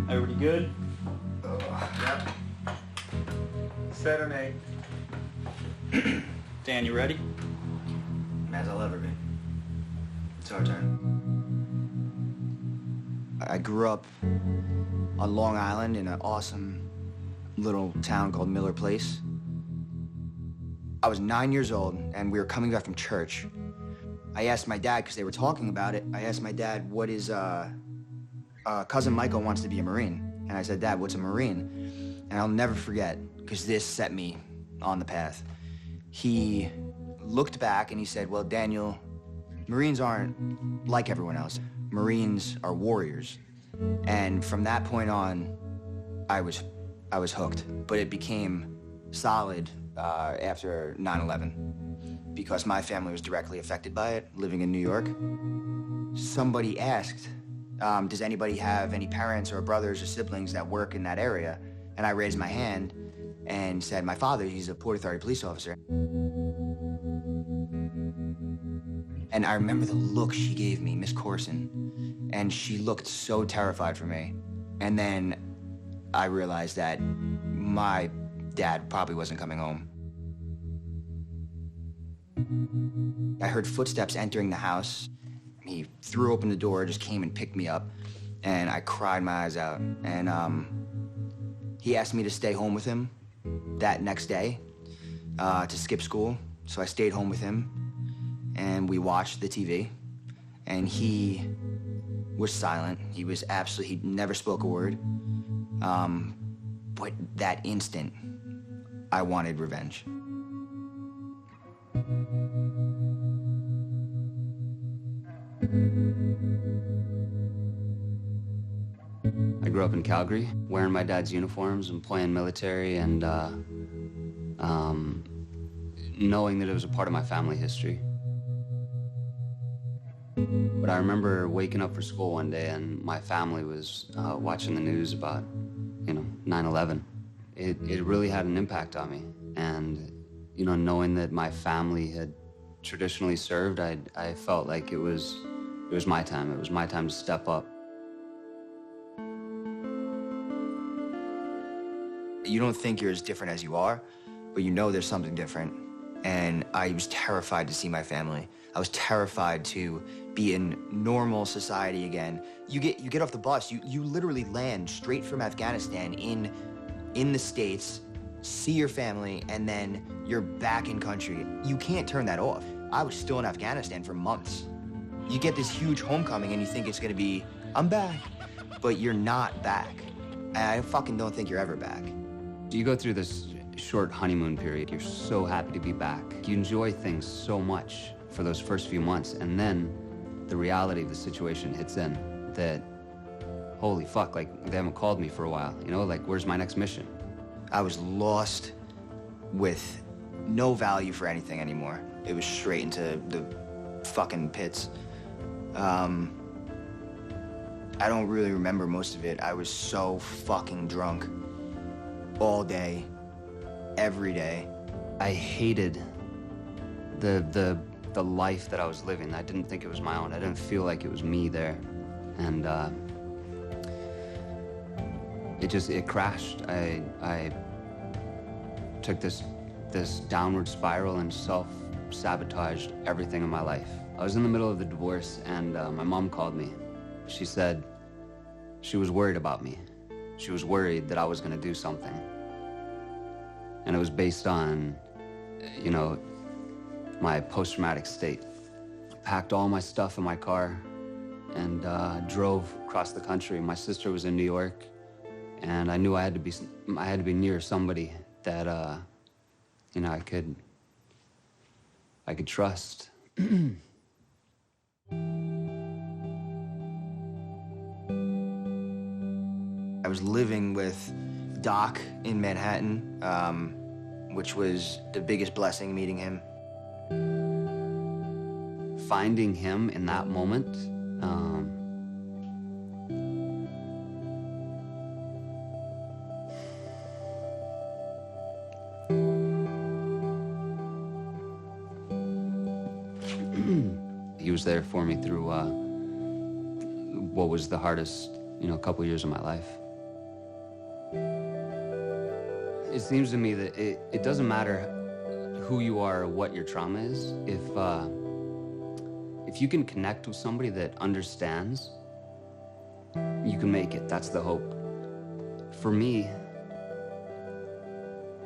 Everybody good? Yep. Set on 8. Dan, you ready? As I'll ever be. It's our turn. I grew up on Long Island in an awesome little town called Miller Place. I was 9 years old, and we were coming back from church. I asked my dad, because they were talking about it, I asked my dad, what is, cousin Michael wants to be a Marine. And I said, Dad, what's a Marine? And I'll never forget, because this set me on the path. He looked back and he said, well, Daniel, Marines aren't like everyone else. Marines are warriors. And from that point on, I was hooked. But it became solid after 9/11 because my family was directly affected by it, living in New York. Somebody asked, does anybody have any parents or brothers or siblings that work in that area? And I raised my hand and said, my father, he's a Port Authority police officer. And I remember the look she gave me, Miss Corson, and she looked so terrified for me. And then I realized that my dad probably wasn't coming home. I heard footsteps entering the house. He threw open the door, just came and picked me up, and I cried my eyes out. And he asked me to stay home with him that next day to skip school. So I stayed home with him, and we watched the TV, and he was silent. He was absolutely, he never spoke a word. But that instant, I wanted revenge. I grew up in Calgary, wearing my dad's uniforms and playing military and knowing that it was a part of my family history. But I remember waking up for school one day and my family was watching the news about, 9/11. It really had an impact on me. And, knowing that my family had traditionally served, I felt like it was my time. It was my time to step up. You don't think you're as different as you are, but you know there's something different. And I was terrified to see my family. I was terrified to be in normal society again. You get off the bus, you literally land straight from Afghanistan in the States, see your family, and then you're back in country. You can't turn that off. I was still in Afghanistan for months. You get this huge homecoming and you think it's gonna be, I'm back, but you're not back. And I fucking don't think you're ever back. You go through this short honeymoon period. You're so happy to be back. You enjoy things so much for those first few months, and then the reality of the situation hits in that, holy fuck, like, they haven't called me for a while, where's my next mission? I was lost with no value for anything anymore. It was straight into the fucking pits. I don't really remember most of it. I was so fucking drunk all day, every day. I hated the life that I was living. I didn't think it was my own. I didn't feel like it was me there. And it crashed. I took this downward spiral and self-sabotaged everything in my life. I was in the middle of the divorce and my mom called me. She said she was worried about me. She was worried that I was gonna do something. And it was based on, my post-traumatic state. I packed all my stuff in my car and drove across the country. My sister was in New York, and I knew I had to be near somebody that, I could trust. I was living with Doc in Manhattan, which was the biggest blessing, meeting him. Finding him in that moment, He was there for me through what was the hardest, couple years of my life. It seems to me that it doesn't matter who you are or what your trauma is. If you can connect with somebody that understands, you can make it. That's the hope. For me,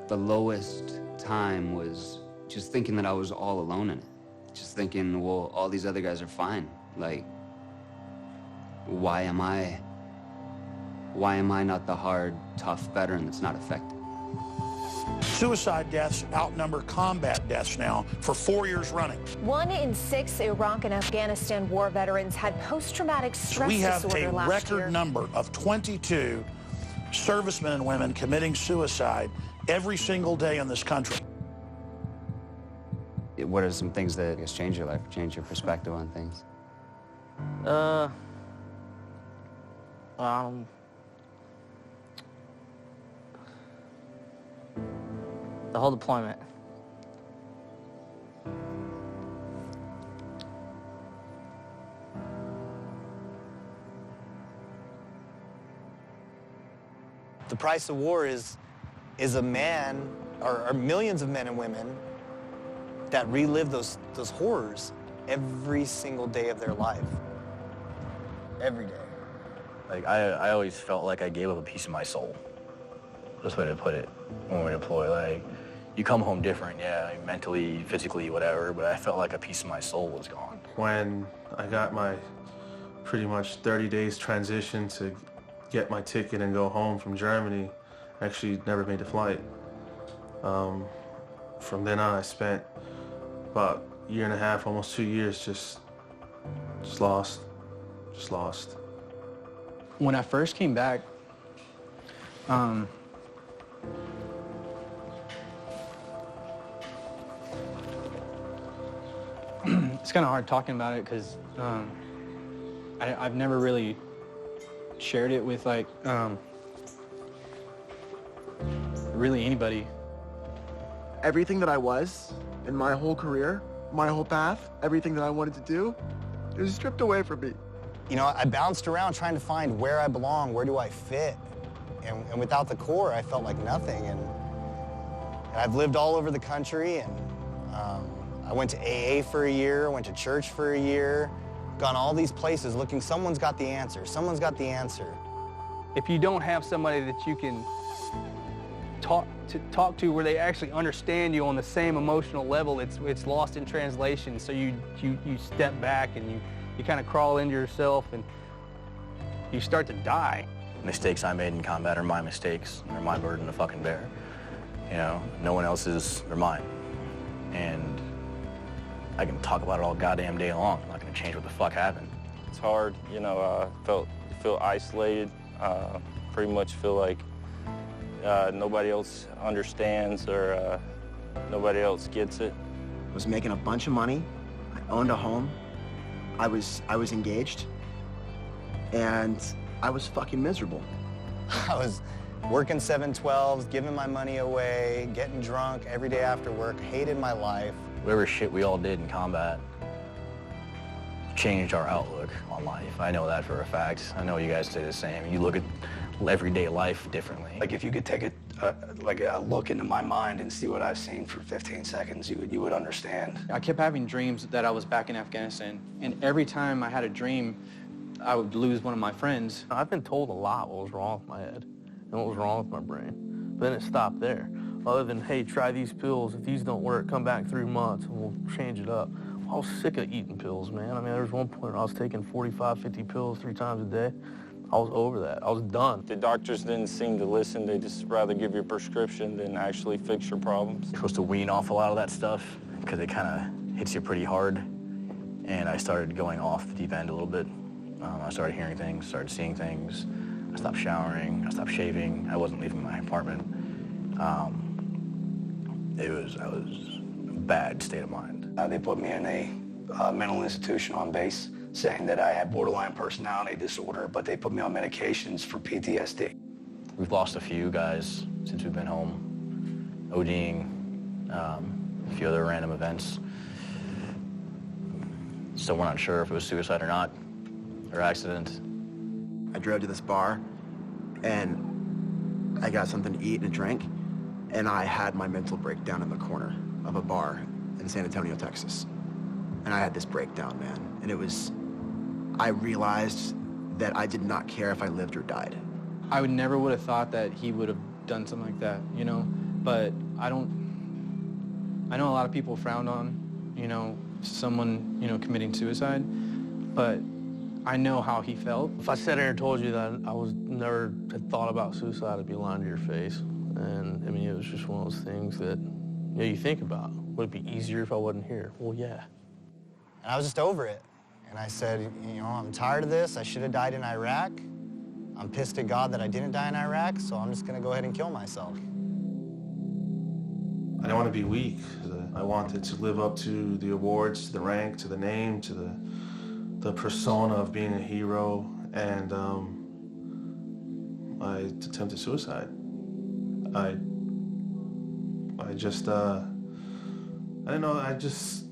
the lowest time was just thinking that I was all alone in it. Just thinking, well, all these other guys are fine. Like, why am I not the hard, tough veteran that's not affected? Suicide deaths outnumber combat deaths now for 4 years running. 1 in 6 Iraq and Afghanistan war veterans had post-traumatic stress We have disorder a last record year. number of 22 servicemen and women committing suicide every single day in this country. What are some things that, I guess, change your life, change your perspective on things? The whole deployment. The price of war is a man, or millions of men and women that relive those horrors every single day of their life. Every day. Like, I always felt like I gave up a piece of my soul. That's the way to put it when we deploy. Like, you come home different, yeah, mentally, physically, whatever, but I felt like a piece of my soul was gone. When I got my pretty much 30 days transition to get my ticket and go home from Germany, I actually never made the flight. From then on, I spent about a year and a half, almost 2 years, just lost. When I first came back, it's kind of hard talking about it because I've never really shared it with, like, really anybody. Everything that I was in my whole career, my whole path, everything that I wanted to do, it was stripped away from me. You know, I bounced around trying to find where I belong, where do I fit? And without the Corps, I felt like nothing. And I've lived all over the country, and I went to AA for a year, went to church for a year, gone all these places looking, someone's got the answer, someone's got the answer. If you don't have somebody that you can talk to where they actually understand you on the same emotional level, it's lost in translation. So you step back and you kind of crawl into yourself and you start to die. Mistakes I made in combat are my mistakes. They're my burden to fucking bear. You know, no one else's, they're mine. And I can talk about it all goddamn day long. I'm not gonna change what the fuck happened. It's hard, you know, feel isolated. Pretty much feel like nobody else understands or nobody else gets it. I was making a bunch of money. I owned a home. I was engaged. And I was fucking miserable. I was working 712s, giving my money away, getting drunk every day after work, hated my life. Whatever shit we all did in combat changed our outlook on life. I know that for a fact. I know you guys say the same. You look at everyday life differently. Like, if you could take a look into my mind and see what I've seen for 15 seconds, you would understand. I kept having dreams that I was back in Afghanistan, and every time I had a dream, I would lose one of my friends. I've been told a lot what was wrong with my head and what was wrong with my brain. But then it stopped there. Other than, hey, try these pills. If these don't work, come back 3 months and we'll change it up. I was sick of eating pills, man. I mean, there was one point where I was taking 45, 50 pills 3 times a day. I was over that. I was done. The doctors didn't seem to listen. They just rather give you a prescription than actually fix your problems. You're supposed to wean off a lot of that stuff because it kind of hits you pretty hard. And I started going off the deep end a little bit. I started hearing things, started seeing things. I stopped showering, I stopped shaving. I wasn't leaving my apartment. I was in a bad state of mind. They put me in a mental institution on base, saying that I had borderline personality disorder, but they put me on medications for PTSD. We've lost a few guys since we've been home, ODing, a few other random events. Still we're not sure if it was suicide or not, or accident. I drove to this bar, and I got something to eat and a drink, and I had my mental breakdown in the corner of a bar in San Antonio, Texas. And I had this breakdown, man. And it was, I realized that I did not care if I lived or died. I never would have thought that he would have done something like that, you know? But I know a lot of people frowned on, you know, someone, you know, committing suicide, but I know how he felt. If I sat here and told you that I was never had thought about suicide, I'd be lying to your face. And I mean, it was just one of those things that, you know, you think about. Would it be easier if I wasn't here? Well, yeah. And I was just over it. And I said, you know, I'm tired of this. I should have died in Iraq. I'm pissed at God that I didn't die in Iraq, so I'm just gonna go ahead and kill myself. I didn't want to be weak. I wanted to live up to the awards, to the rank, to the name, to the persona of being a hero, and I attempted suicide. I just, I don't know, I just,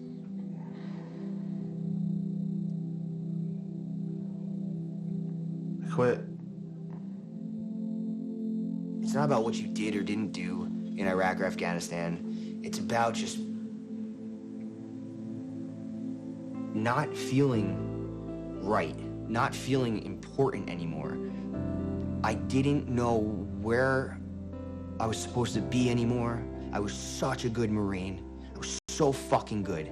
I quit. It's not about what you did or didn't do in Iraq or Afghanistan. It's about just not feeling right, not feeling important anymore. I didn't know where I was supposed to be anymore. I was such a good Marine. I was so fucking good.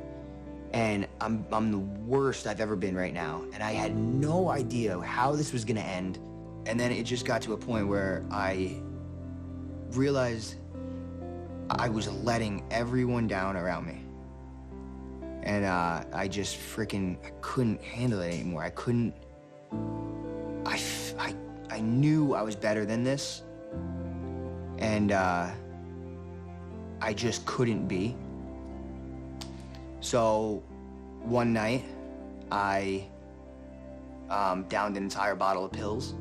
And I'm the worst I've ever been right now. And I had no idea how this was gonna end. And then it just got to a point where I realized I was letting everyone down around me. And I just freaking, I couldn't handle it anymore. I couldn't, I knew I was better than this. And I just couldn't be. So one night, I downed an entire bottle of pills,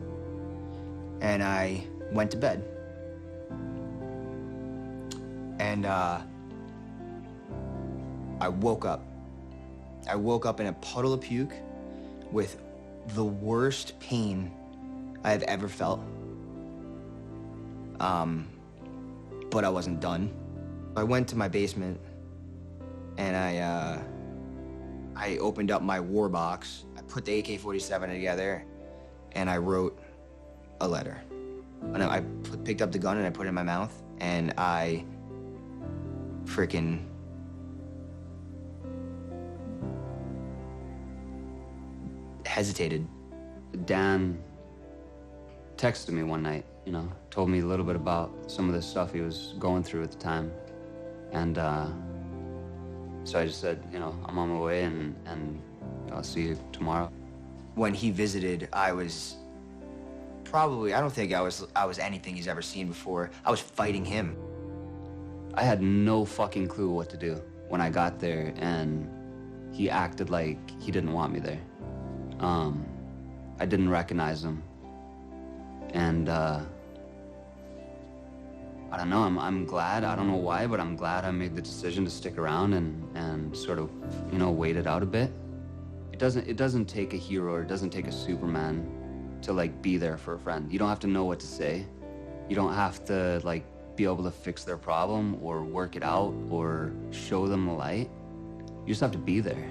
and I went to bed. And I woke up. I woke up in a puddle of puke with the worst pain I've ever felt. But I wasn't done. I went to my basement and I opened up my war box. I put the AK-47 together and I wrote a letter. And I picked up the gun and I put it in my mouth and I freaking hesitated. Dan texted me one night, you know, told me a little bit about some of the stuff he was going through at the time. And so I just said, you know, I'm on my way and I'll see you tomorrow. When he visited, I was probably, I don't think I was anything he's ever seen before. I was fighting him. I had no fucking clue what to do when I got there, and he acted like he didn't want me there. I didn't recognize him. And I don't know, I'm glad, I don't know why, but I'm glad I made the decision to stick around and sort of, you know, wait it out a bit. It doesn't take a hero, or it doesn't take a Superman to like be there for a friend. You don't have to know what to say. You don't have to like be able to fix their problem or work it out or show them the light. You just have to be there.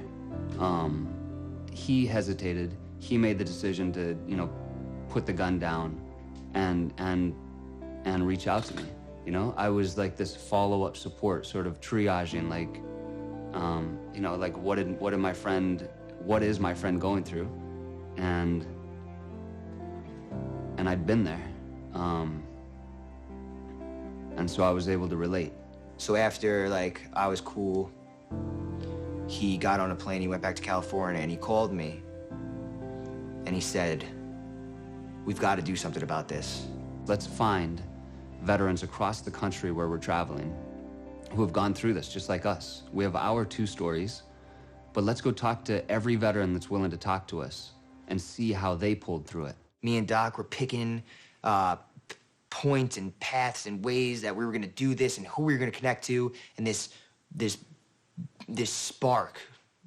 He hesitated. He made the decision to, you know, put the gun down and reach out to me. You know, I was like this follow-up support, sort of triaging, like, you know, like what is my friend going through? And I'd been there. And so I was able to relate. So after, like, I was cool, he got on a plane, he went back to California, and he called me. And he said, we've got to do something about this. Let's find veterans across the country where we're traveling who have gone through this, just like us. We have our 2 stories, but let's go talk to every veteran that's willing to talk to us and see how they pulled through it. Me and Doc were picking points and paths and ways that we were gonna do this and who we were gonna connect to, and this spark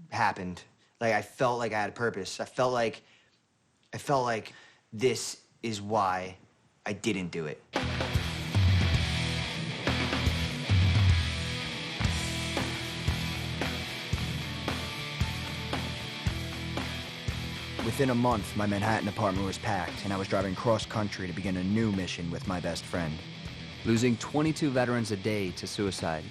happened Like, I felt like I had a purpose. I felt like this is why I didn't do it. Within a month, my Manhattan apartment was packed, and I was driving cross-country to begin a new mission with my best friend. Losing 22 veterans a day to suicide,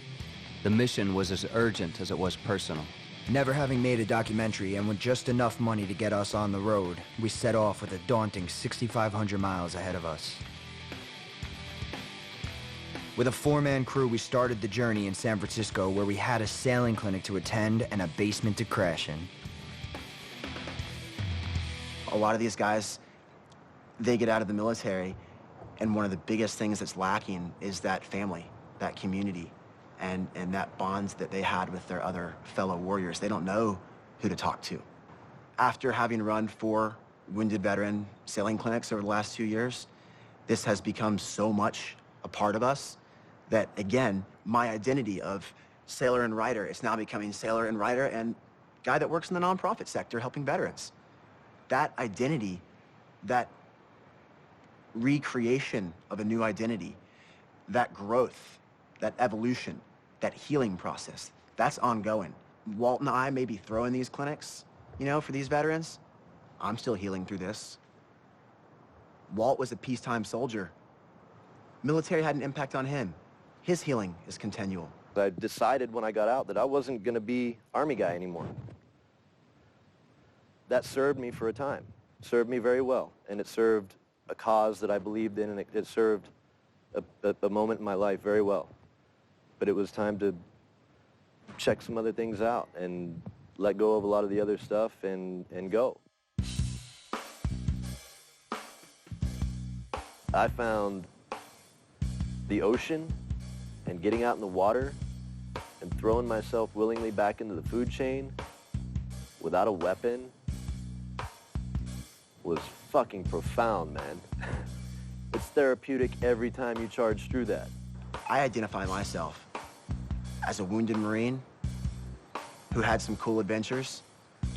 the mission was as urgent as it was personal. Never having made a documentary, and with just enough money to get us on the road, we set off with a daunting 6,500 miles ahead of us. With a 4-man crew, we started the journey in San Francisco, where we had a sailing clinic to attend and a basement to crash in. A lot of these guys, they get out of the military, and one of the biggest things that's lacking is that family, that community, and that bonds that they had with their other fellow warriors. They don't know who to talk to. After having run 4 wounded veteran sailing clinics over the last 2 years, this has become so much a part of us that, again, my identity of sailor and writer is now becoming sailor and writer and guy that works in the nonprofit sector helping veterans. That identity, that recreation of a new identity, that growth, that evolution, that healing process, that's ongoing. Walt and I may be throwing these clinics, you know, for these veterans. I'm still healing through this. Walt was a peacetime soldier. Military had an impact on him. His healing is continual. I decided when I got out that I wasn't going to be Army guy anymore. That served me for a time. It served me very well, and it served a cause that I believed in, and it served a moment in my life very well. But it was time to check some other things out and let go of a lot of the other stuff and go. I found the ocean and getting out in the water and throwing myself willingly back into the food chain without a weapon was fucking profound, man. It's therapeutic every time you charge through that. I identify myself as a wounded Marine who had some cool adventures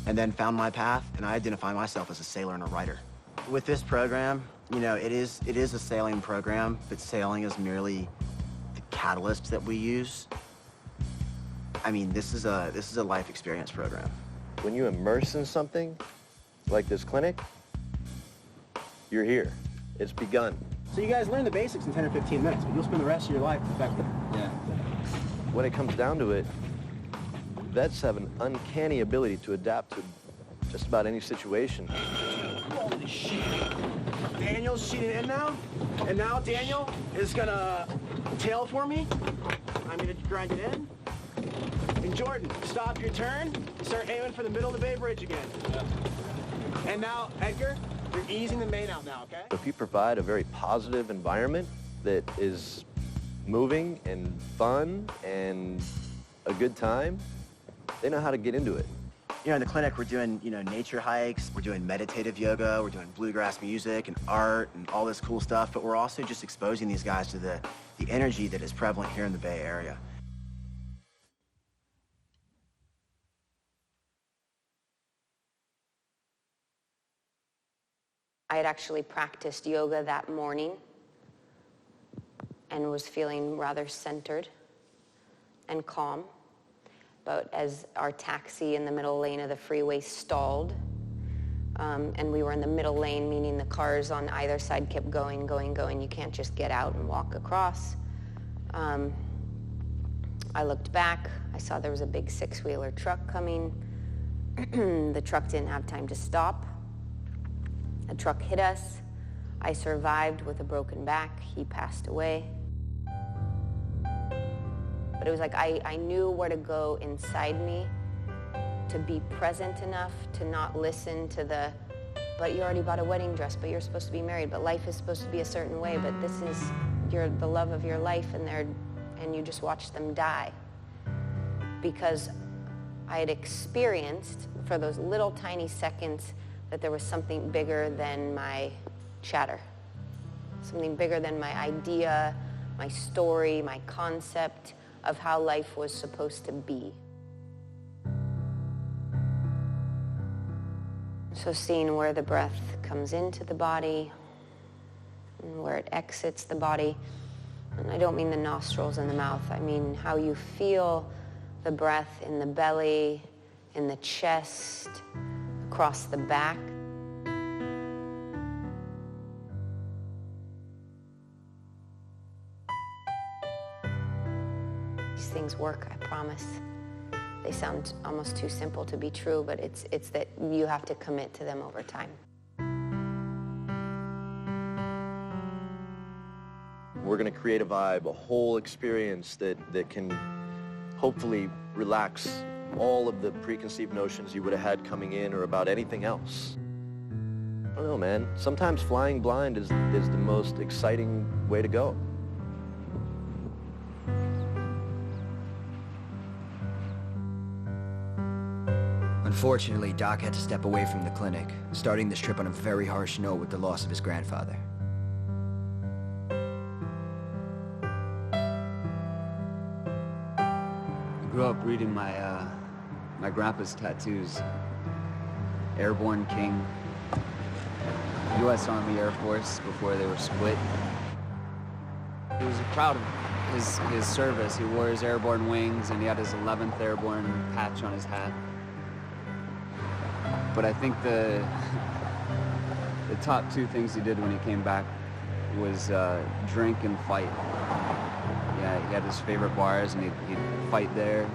and then found my path, and I identify myself as a sailor and a writer. With this program, you know, it is a sailing program, but sailing is merely the catalyst that we use. I mean, this is a life experience program. When you immerse in something like this clinic, you're here. It's begun. So you guys learn the basics in 10 or 15 minutes, but you'll spend the rest of your life perfecting it. Yeah. When it comes down to it, vets have an uncanny ability to adapt to just about any situation. Holy shit. Daniel's sheeting in now, and now Daniel is gonna tail for me. I'm gonna grind it in. And Jordan, stop your turn, start aiming for the middle of the Bay Bridge again. Yeah. And now, Edgar, you're easing the main out now, okay? If you provide a very positive environment that is moving and fun and a good time, they know how to get into it. You know, in the clinic, we're doing, you know, nature hikes, we're doing meditative yoga, we're doing bluegrass music and art and all this cool stuff, but we're also just exposing these guys to the energy that is prevalent here in the Bay Area. I had actually practiced yoga that morning and was feeling rather centered and calm. But as our taxi in the middle lane of the freeway stalled, and we were in the middle lane, meaning the cars on either side kept going, going, going. You can't just get out and walk across. I looked back. I saw there was a big 6-wheeler truck coming. The truck didn't have time to stop. The truck hit us. I survived with a broken back. He passed away. But it was like I knew where to go inside me to be present enough to not listen to the, but you already bought a wedding dress, but you're supposed to be married, but life is supposed to be a certain way, but this is the love of your life, and you just watch them die. Because I had experienced for those little tiny seconds that there was something bigger than my chatter, something bigger than my idea, my story, my concept of how life was supposed to be. So seeing where the breath comes into the body and where it exits the body. And I don't mean the nostrils and the mouth. I mean how you feel the breath in the belly, in the chest, across the back. These things work, I promise. They sound almost too simple to be true, but it's that you have to commit to them over time. We're going to create a vibe, a whole experience that can hopefully relax all of the preconceived notions you would have had coming in or about anything else. I don't know, man. Sometimes flying blind is the most exciting way to go. Unfortunately, Doc had to step away from the clinic, starting this trip on a very harsh note with the loss of his grandfather. I grew up reading my grandpa's tattoos. Airborne King, U.S. Army Air Force before they were split. He was proud of his service. He wore his airborne wings and he had his 11th Airborne patch on his hat. But I think the top two things he did when he came back was drink and fight. Yeah, he had his favorite bars and he'd fight there.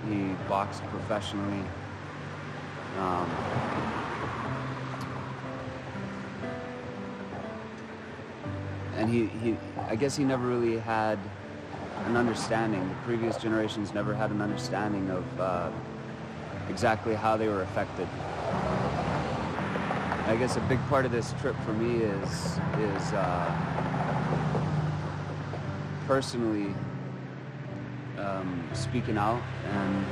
He boxed professionally. And I guess he never really had an understanding. The previous generations never had an understanding of exactly how they were affected. I guess a big part of this trip for me is personally speaking out and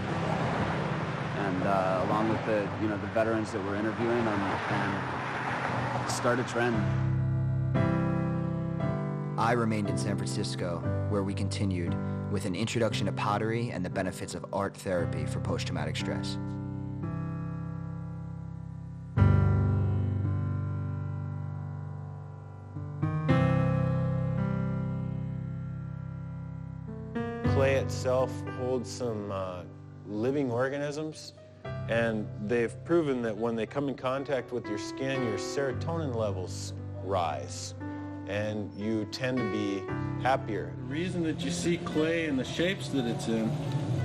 along with the veterans that we're interviewing and start a trend. I remained in San Francisco, where we continued with an introduction to pottery and the benefits of art therapy for post-traumatic stress. Clay itself holds some living organisms, and they've proven that when they come in contact with your skin, your serotonin levels rise, and you tend to be happier. The reason that you see clay in the shapes that it's in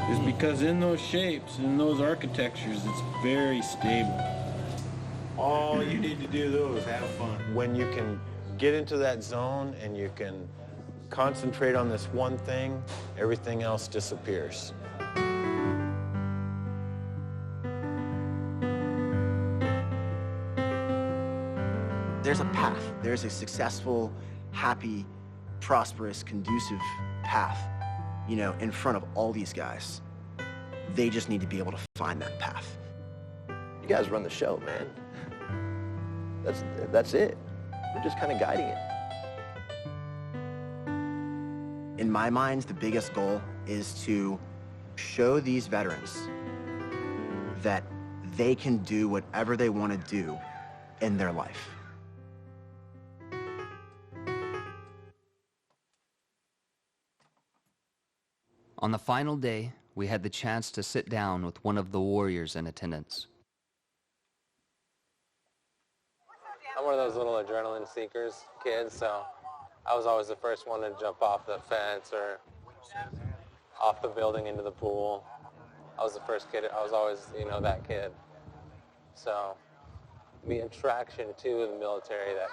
is because in those shapes, in those architectures, it's very stable. All you need to do, though, is have fun. When you can get into that zone and you can concentrate on this one thing, everything else disappears. There's a path. There's a successful, happy, prosperous, conducive path, in front of all these guys. They just need to be able to find that path. You guys run the show, man. That's it. We're just kind of guiding it. In my mind, the biggest goal is to show these veterans that they can do whatever they want to do in their life. On the final day, we had the chance to sit down with one of the warriors in attendance. I'm one of those little adrenaline seekers kids, so I was always the first one to jump off the fence or off the building into the pool. I was the first kid. I was always, that kid. So the attraction to the military, that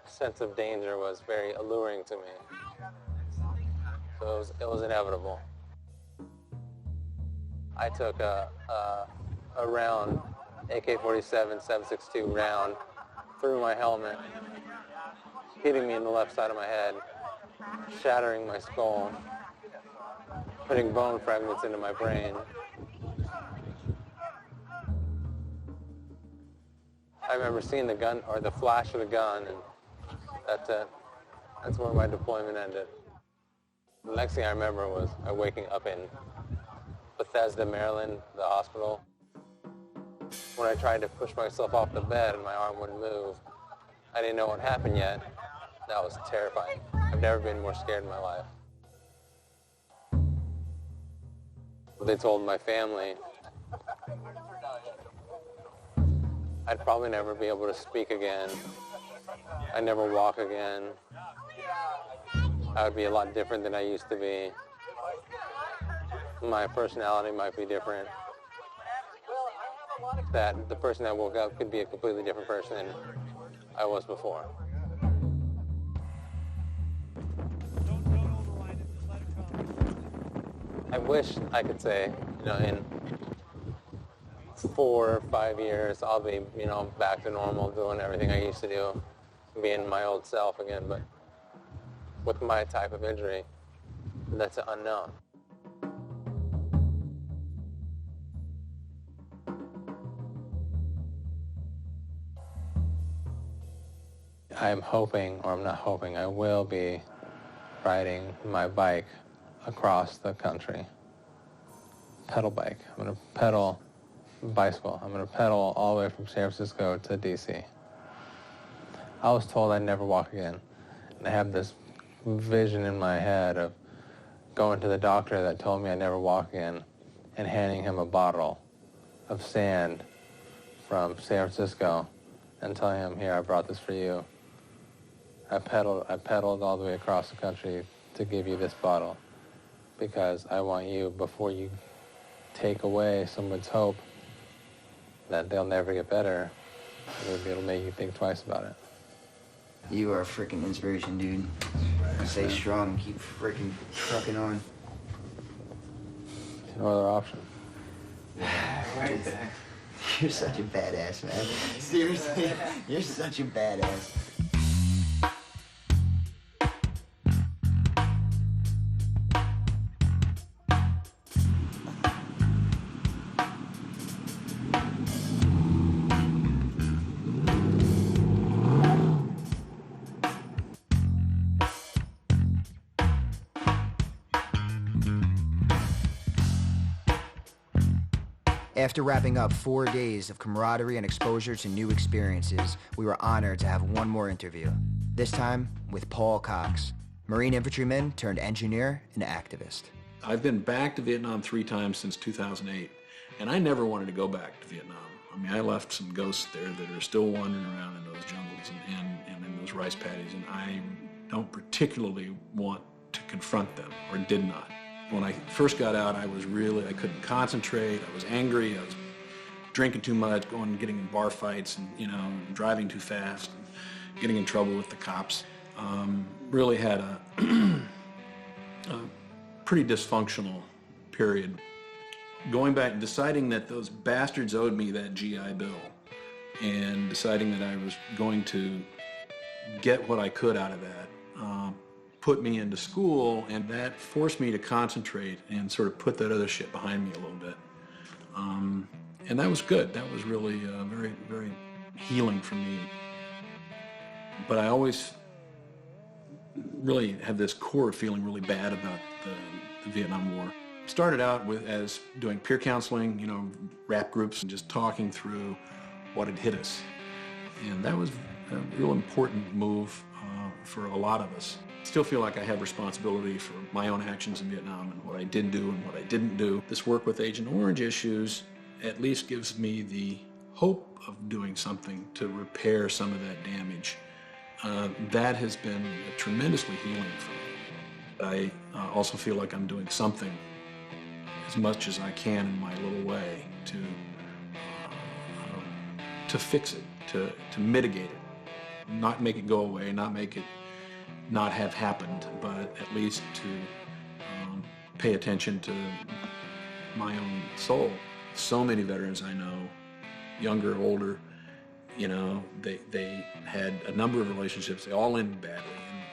sense of danger was very alluring to me. So it was inevitable. I took a round, AK-47 7.62 round, through my helmet, hitting me in the left side of my head, shattering my skull, putting bone fragments into my brain. I remember seeing the gun, or the flash of the gun, and that's it. That's where my deployment ended. The next thing I remember was waking up in Bethesda, Maryland, the hospital. when I tried to push myself off the bed and my arm wouldn't move. I didn't know what happened yet. That was terrifying. I've never been more scared in my life. They told my family I'd probably never be able to speak again. I'd never walk again. I would be a lot different than I used to be. My personality might be different. That the person that woke up could be a completely different person than I was before. I wish I could say, in 4 or 5 years, I'll be, back to normal, doing everything I used to do, being my old self again. But with my type of injury, that's an unknown. I'm hoping, or I'm not hoping, I will be riding my bike across the country. Pedal bike. I'm going to pedal bicycle. I'm going to pedal all the way from San Francisco to DC. I was told I'd never walk again. And I have this vision in my head of going to the doctor that told me I'd never walk again and handing him a bottle of sand from San Francisco and telling him, here, I brought this for you. I pedaled all the way across the country to give you this bottle because I want you, before you take away someone's hope that they'll never get better, it'll make you think twice about it. You are a freaking inspiration, dude. Stay strong and keep freaking trucking on. No other option. You're such a badass, man. Seriously, you're such a badass. After wrapping up 4 days of camaraderie and exposure to new experiences, we were honored to have one more interview. This time with Paul Cox, Marine infantryman turned engineer and activist. I've been back to Vietnam 3 times since 2008, and I never wanted to go back to Vietnam. I mean, I left some ghosts there that are still wandering around in those jungles and in those rice paddies, and I don't particularly want to confront them, or did not. When I first got out, I couldn't concentrate, I was angry, I was drinking too much, getting in bar fights, and, driving too fast, and getting in trouble with the cops. Really had a pretty dysfunctional period. Going back and deciding that those bastards owed me that GI Bill, and deciding that I was going to get what I could out of that, put me into school, and that forced me to concentrate and sort of put that other shit behind me a little bit. And that was good. That was really very, very healing for me. But I always really have this core feeling really bad about the Vietnam War. Started out as doing peer counseling, rap groups, and just talking through what had hit us. And that was a real important move for a lot of us. Still feel like I have responsibility for my own actions in Vietnam and what I did do and what I didn't do. This work with Agent Orange issues at least gives me the hope of doing something to repair some of that damage. That has been tremendously healing for me. I also feel like I'm doing something as much as I can in my little way to fix it, to mitigate it, not make it go away, not make it not have happened, but at least to pay attention to my own soul. So many veterans I know, younger, older, they had a number of relationships. They all ended badly,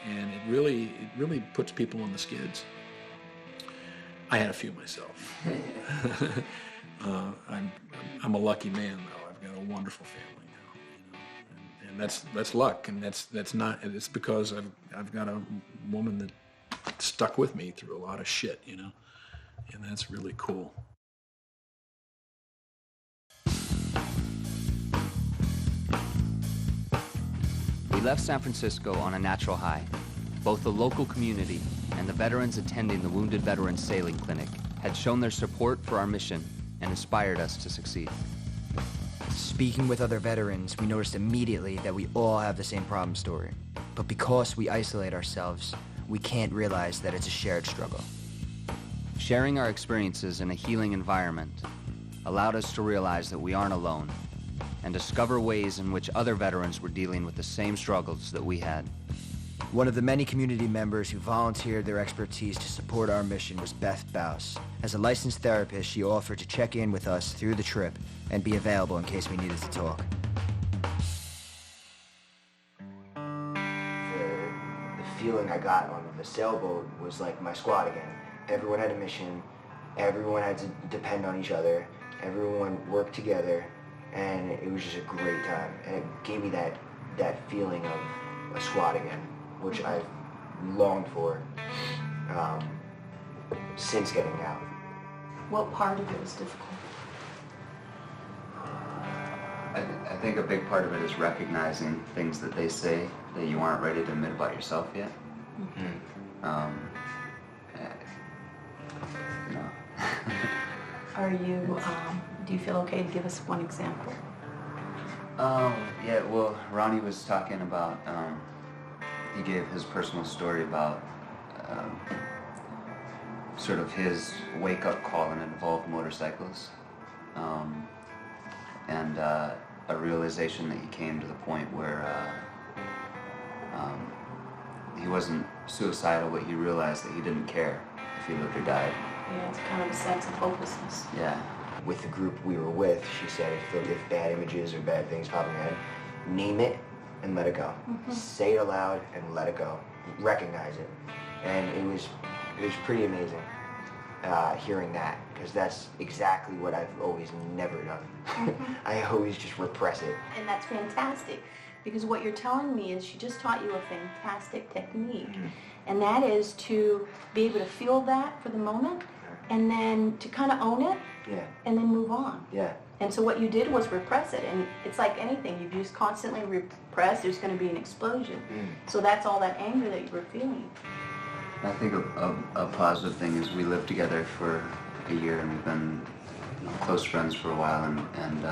and it really puts people on the skids. I had a few myself. I'm a lucky man, though. I've got a wonderful family now, and that's luck, and that's not. It's because I've got a woman that stuck with me through a lot of shit, and that's really cool. We left San Francisco on a natural high. Both the local community and the veterans attending the Wounded Veterans Sailing Clinic had shown their support for our mission and inspired us to succeed. Speaking with other veterans, we noticed immediately that we all have the same problem story. But because we isolate ourselves, we can't realize that it's a shared struggle. Sharing our experiences in a healing environment allowed us to realize that we aren't alone and discover ways in which other veterans were dealing with the same struggles that we had. One of the many community members who volunteered their expertise to support our mission was Beth Baus. As a licensed therapist, she offered to check in with us through the trip and be available in case we needed to talk. The feeling I got on the sailboat was like my squad again. Everyone had a mission, everyone had to depend on each other, everyone worked together, and it was just a great time. And it gave me that feeling of a squad again, which I've longed for since getting out. What part of it was difficult? I think a big part of it is recognizing things that they say that you aren't ready to admit about yourself yet. Mm-hmm. No. Are you, do you feel okay to give us one example? Yeah, well, Ronnie was talking about, he gave his personal story about sort of his wake-up call, and it involved motorcycles. And a realization that he came to the point where he wasn't suicidal, but he realized that he didn't care if he lived or died. Yeah, it's kind of a sense of hopelessness. Yeah. With the group we were with, she said if bad images or bad things pop in your head, name it and let it go. Mm-hmm. Say it aloud and let it go. Recognize it. And it was pretty amazing hearing that, because that's exactly what I've always never done. Mm-hmm. I always just repress it. And that's fantastic, because what you're telling me is she just taught you a fantastic technique. Mm-hmm. And that is to be able to feel that for the moment, and then to kind of own it, Yeah. and then move on. Yeah. And so what you did was repress it, and it's like anything, you just constantly repress, there's going to be an explosion. So that's all that anger that you were feeling. I think a positive thing is we lived together for a year, and we've been close friends for a while, and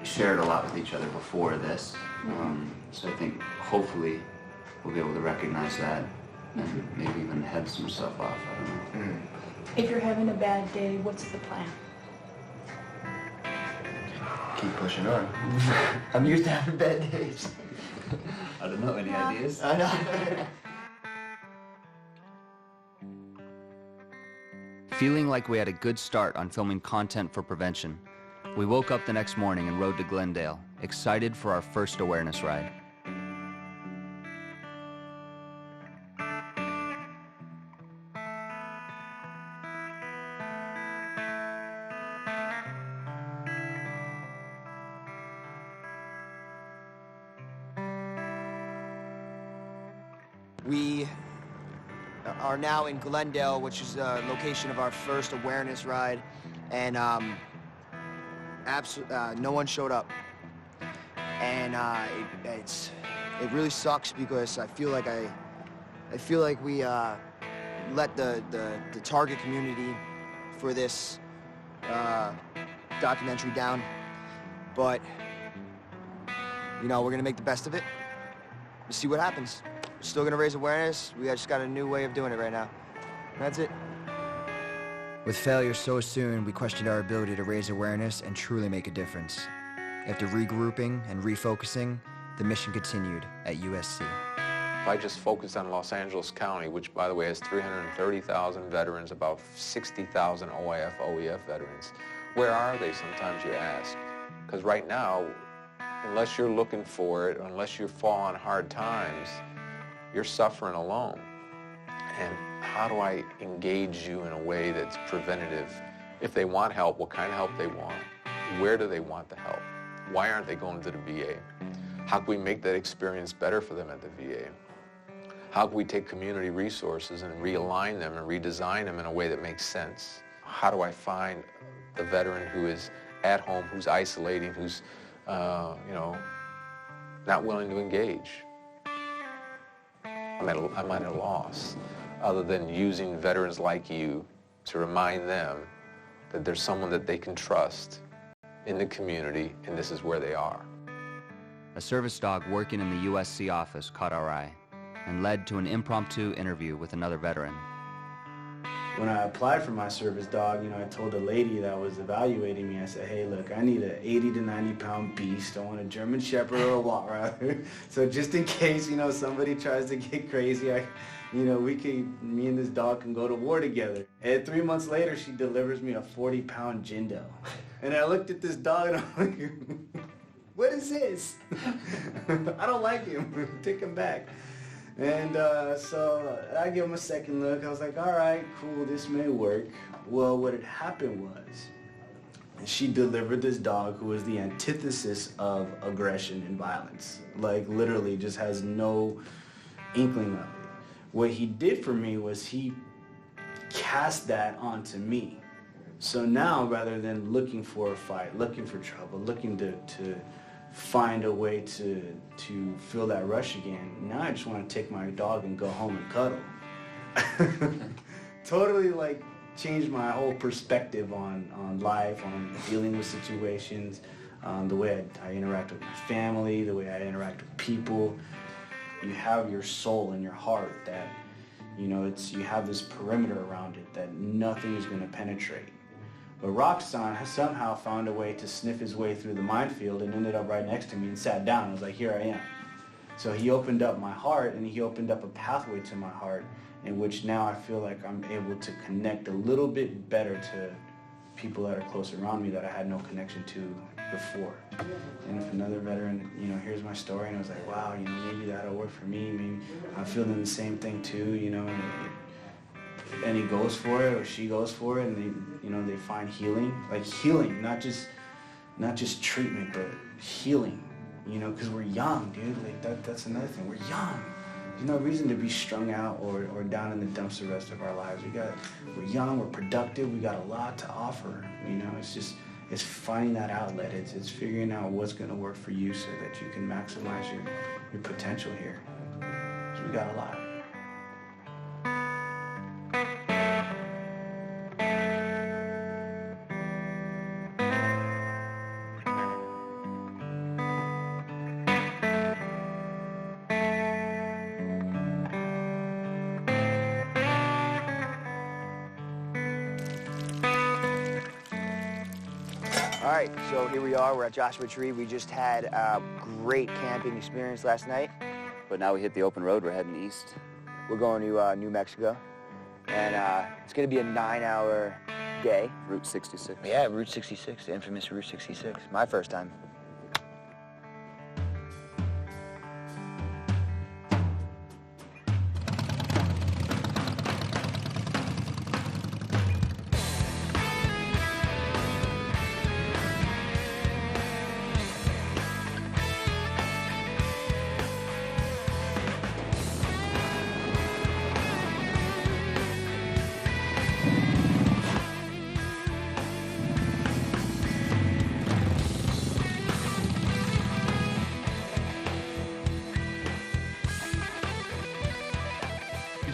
shared a lot with each other before this. So I think hopefully we'll be able to recognize that and maybe even head some stuff off. I don't know. If you're having a bad day, what's the plan? Keep pushing on. I'm used to having bad days. I don't know, any ideas? I know. Feeling like we had a good start on filming content for prevention, we woke up the next morning and rode to Glendale, excited for our first awareness ride. We are now in Glendale, which is the location of our first awareness ride, and no one showed up. And it really sucks, because I feel like we let the target community for this documentary down. But we're gonna make the best of it. We'll see what happens. We're still gonna raise awareness. We just got a new way of doing it right now. And that's it. With failure so soon, we questioned our ability to raise awareness and truly make a difference. After regrouping and refocusing, the mission continued at USC. If I just focus on Los Angeles County, which, by the way, has 330,000 veterans, about 60,000 OIF, OEF veterans, where are they, sometimes you ask? Because right now, unless you're looking for it, unless you fall on hard times, you're suffering alone. And how do I engage you in a way that's preventative? If they want help, what kind of help they want? Where do they want the help? Why aren't they going to the VA? How can we make that experience better for them at the VA? How can we take community resources and realign them and redesign them in a way that makes sense? How do I find the veteran who is at home, who's isolating, who's not willing to engage. I'm at a loss, other than using veterans like you to remind them that there's someone that they can trust in the community, and this is where they are. A service dog working in the USC office caught our eye and led to an impromptu interview with another veteran. When I applied for my service dog, I told the lady that was evaluating me, I said, hey, look, I need an 80 to 90 pound beast. I want a German Shepherd or a Rottweiler. So just in case, somebody tries to get crazy, me and this dog can go to war together. And 3 months later, she delivers me a 40 pound Jindo. And I looked at this dog and I'm like, what is this? I don't like him. Take him back. And so I give him a second look. I was like, all right, cool, this may work. Well, what had happened was she delivered this dog who was the antithesis of aggression and violence. Like, literally just has no inkling of it. What he did for me was he cast that onto me. So now, rather than looking for a fight, looking for trouble, looking to find a way to feel that rush again, now I just want to take my dog and go home and cuddle. Totally like changed my whole perspective on life, on dealing with situations, the way I interact with my family, the way I interact with people. You have your soul and your heart that, you have this perimeter around it that nothing is going to penetrate. But Roxanne has somehow found a way to sniff his way through the minefield and ended up right next to me and sat down. I was like, here I am. So he opened up my heart, and he opened up a pathway to my heart in which now I feel like I'm able to connect a little bit better to people that are close around me that I had no connection to before. And if another veteran, hears my story and I was like, wow, maybe that'll work for me. Maybe I'm feeling the same thing too, and he goes for it or she goes for it, and they find healing, like healing, not just treatment, but healing, because we're young, dude. Like that's another thing. We're young. There's no reason to be strung out or down in the dumps the rest of our lives. We're young, we're productive, we got a lot to offer. It's finding that outlet. It's figuring out what's going to work for you so that you can maximize your potential here. So we got a lot. All right, so here we are. We're at Joshua Tree. We just had a great camping experience last night. But now we hit the open road, we're heading east. We're going to New Mexico, and it's going to be a 9-hour day. Route 66. Yeah, Route 66, the infamous Route 66. My first time.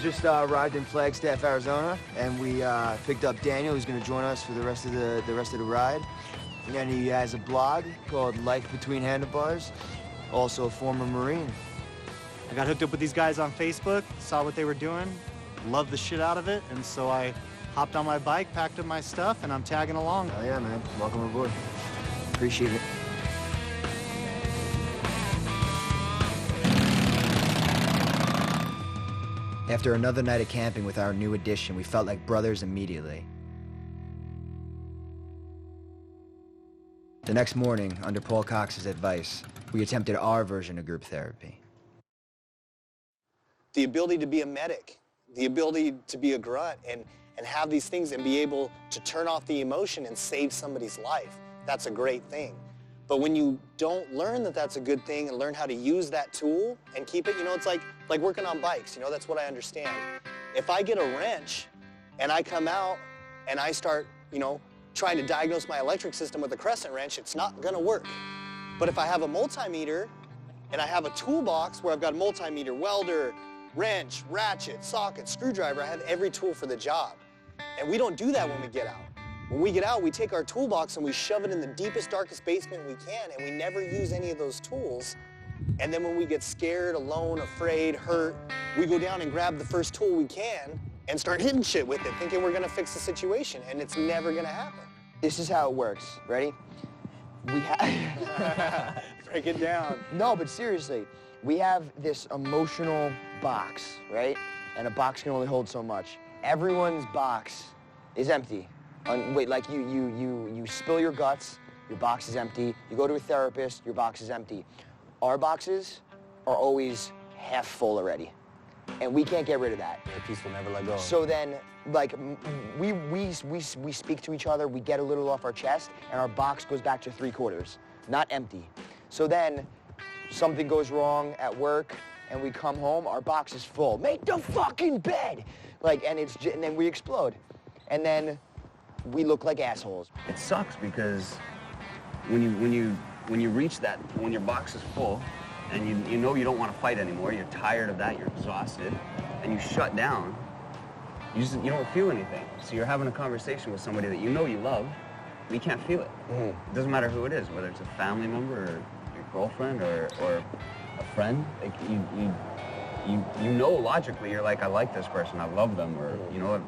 Just arrived in Flagstaff, Arizona, and we picked up Daniel, who's going to join us for the rest of the ride. And he has a blog called Life Between Handlebars, also a former Marine. I got hooked up with these guys on Facebook, saw what they were doing, loved the shit out of it, and so I hopped on my bike, packed up my stuff, and I'm tagging along. Oh yeah, man. Welcome aboard. Appreciate it. After another night of camping with our new addition, we felt like brothers immediately. The next morning, under Paul Cox's advice, we attempted our version of group therapy. The ability to be a medic, the ability to be a grunt and have these things and be able to turn off the emotion and save somebody's life, that's a great thing. But when you don't learn that that's a good thing and learn how to use that tool and keep it, it's like working on bikes, that's what I understand. If I get a wrench and I come out and I start, trying to diagnose my electric system with a crescent wrench, it's not gonna work. But if I have a multimeter and I have a toolbox where I've got a multimeter, welder, wrench, ratchet, socket, screwdriver. I have every tool for the job. And we don't do that when we get out. When we get out, we take our toolbox and we shove it in the deepest, darkest basement we can, and we never use any of those tools. And then when we get scared, alone, afraid, hurt, we go down and grab the first tool we can and start hitting shit with it, thinking we're gonna fix the situation, and it's never gonna happen. This is how it works. Ready? We have... Break it down. No, but seriously, we have this emotional box, right? And a box can only hold so much. Everyone's box is empty. Wait, like you spill your guts, your box is empty. You go to a therapist, your box is empty. Our boxes are always half full already, and we can't get rid of that. The piece will never let go. So then, like, we speak to each other, we get a little off our chest, and our box goes back to 3/4, not empty. So then, something goes wrong at work, and we come home, our box is full. Make the fucking bed! Like, and then we explode. And then we look like assholes. It sucks because when you reach that, when your box is full, and you know you don't want to fight anymore, you're tired of that, you're exhausted, and you shut down, you don't feel anything. So you're having a conversation with somebody that you know you love, and you can't feel it. It doesn't matter who it is, whether it's a family member or your girlfriend or a friend. Like you know logically, you're like, I like this person, I love them, or you know,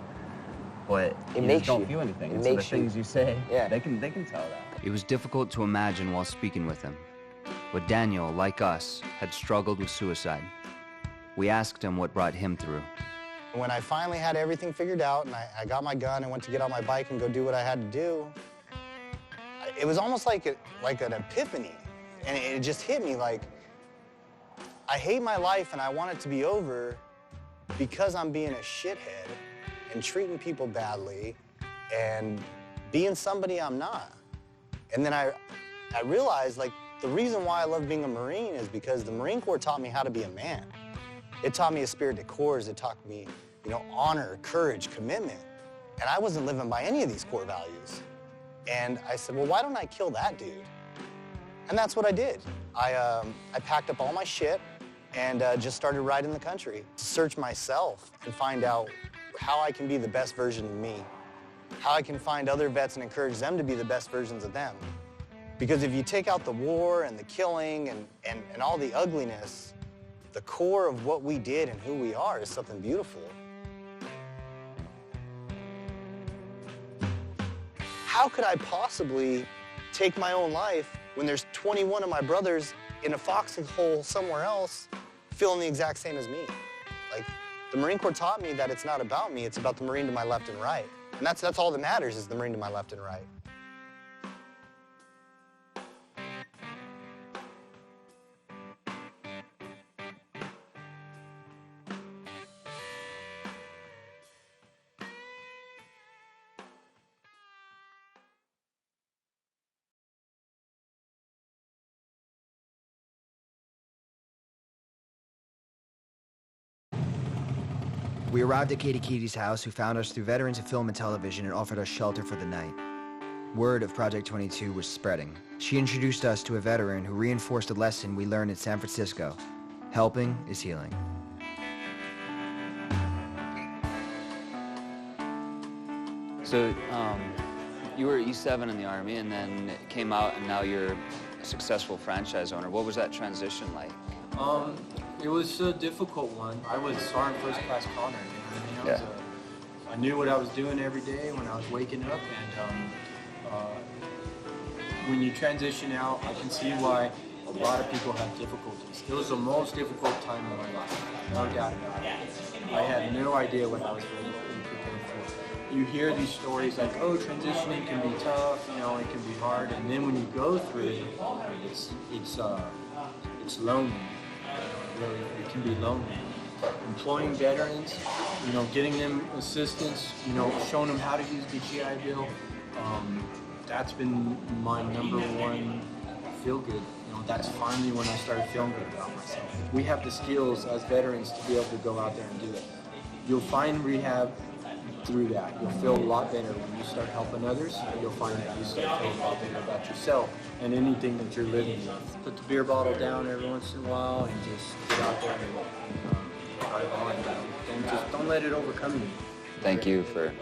but you just don't feel anything. And so the things you say, they can tell that. It was difficult to imagine while speaking with him, but Daniel, like us, had struggled with suicide. We asked him what brought him through. When I finally had everything figured out and I got my gun and went to get on my bike and go do what I had to do, it was almost like an epiphany. And it just hit me like, I hate my life and I want it to be over because I'm being a shithead and treating people badly and being somebody I'm not. And then I realized, like, the reason why I love being a Marine is because the Marine Corps taught me how to be a man. It taught me a spirit de corps. It taught me, you know, honor, courage, commitment. And I wasn't living by any of these core values. And I said, well, why don't I kill that dude? And that's what I did. I packed up all my shit and just started riding the country. Search myself and find out how I can be the best version of me. How I can find other vets and encourage them to be the best versions of them. Because if you take out the war and the killing and all the ugliness, the core of what we did and who we are is something beautiful. How could I possibly take my own life when there's 21 of my brothers in a foxhole somewhere else feeling the exact same as me? Like, the Marine Corps taught me that it's not about me, it's about the Marine to my left and right. And that's all that matters, is the Marine to my left and right. We arrived at Katie Keaty's house, who found us through Veterans of Film and Television and offered us shelter for the night. Word of Project 22 was spreading. She introduced us to a veteran who reinforced a lesson we learned in San Francisco. Helping is healing. So you were E7 in the Army and then came out and now you're a successful franchise owner. What was that transition like? It was a difficult one. I was Sergeant First Class Connor. I knew what I was doing every day when I was waking up, and when you transition out, I can see why a lot of people have difficulties. It was the most difficult time of my life, no doubt about it. I had no idea what I was really prepared for. You hear these stories like, oh, transitioning can be tough, you know, it can be hard, and then when you go through it, it's lonely. Really, it can be lonely. Employing veterans, you know, getting them assistance, you know, showing them how to use the GI Bill, that's been my #1 feel good. You know, that's finally when I started feeling good about myself. We have the skills as veterans to be able to go out there and do it. You'll find rehab through that. You'll feel a lot better when you start helping others. You'll find that you start feeling a lot better about yourself and anything that you're living with. Put the beer bottle down every once in a while and just get out there and drive on. Don't let it overcome you. Thank you for,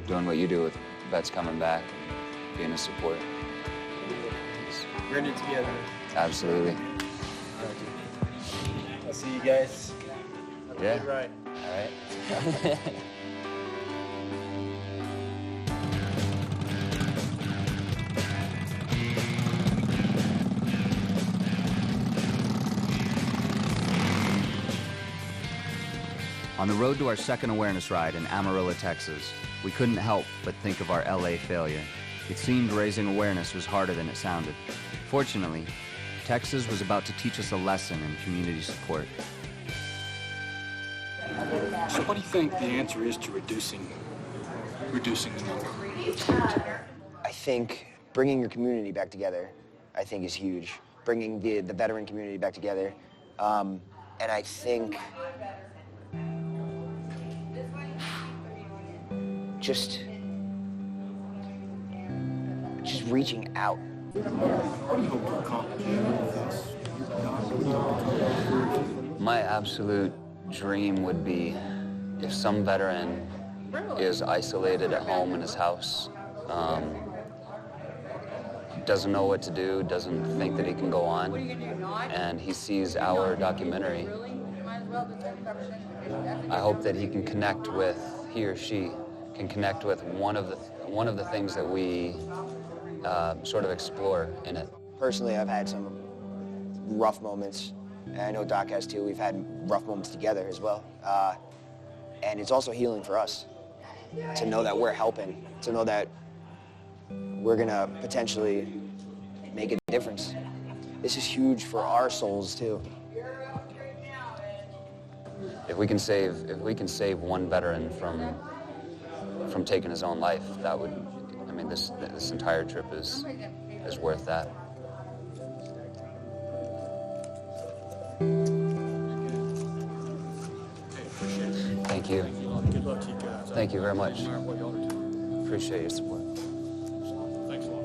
doing what you do with vets coming back and being a support. We're in it together. Absolutely. I'll see you guys. Have a Yeah. good ride. All right. On the road to our second awareness ride in Amarillo, Texas, we couldn't help but think of our LA failure. It seemed raising awareness was harder than it sounded. Fortunately, Texas was about to teach us a lesson in community support. So what do you think the answer is to reducing the number? I think bringing your community back together, I think, is huge. Bringing the veteran community back together. And I think just reaching out. What do you hope to accomplish with this? My absolute dream would be if some veteran is isolated at home in his house, doesn't know what to do, doesn't think that he can go on, and he sees our documentary. I hope that he can connect with, he or she can connect with one of the things that we sort of explore in it. Personally, I've had some rough moments, and I know Doc has too. We've had rough moments together as well. And it's also healing for us to know that we're helping, to know that we're gonna potentially make a difference. This is huge for our souls too. If we can save one veteran from taking his own life, that would, I mean, this entire trip is worth that. Thank you. Good luck to you guys. Thank you very much. What y'all are doing. Appreciate your support. Thanks a lot.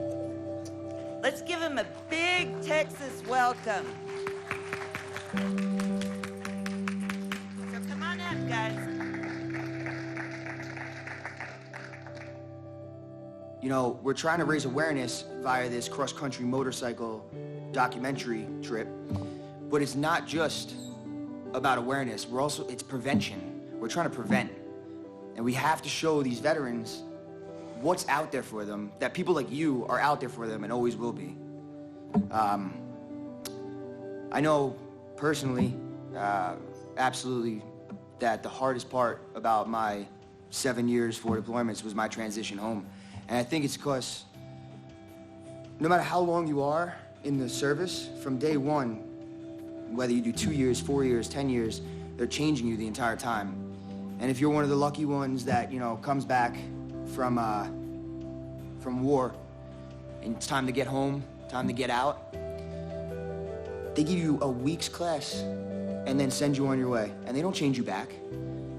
Let's give him a big Texas welcome. So come on up, guys. You know, we're trying to raise awareness via this cross-country motorcycle documentary trip, but it's not just about awareness. It's prevention. We're trying to prevent. And we have to show these veterans what's out there for them, that people like you are out there for them and always will be. I know personally, absolutely, that the hardest part about my 7 years, 4 deployments was my transition home. And I think it's because no matter how long you are in the service, from day one, whether you do 2 years, 4 years, 10 years, they're changing you the entire time. And if you're one of the lucky ones that, comes back from war, and it's time to get home, time to get out, they give you a week's class and then send you on your way. And they don't change you back.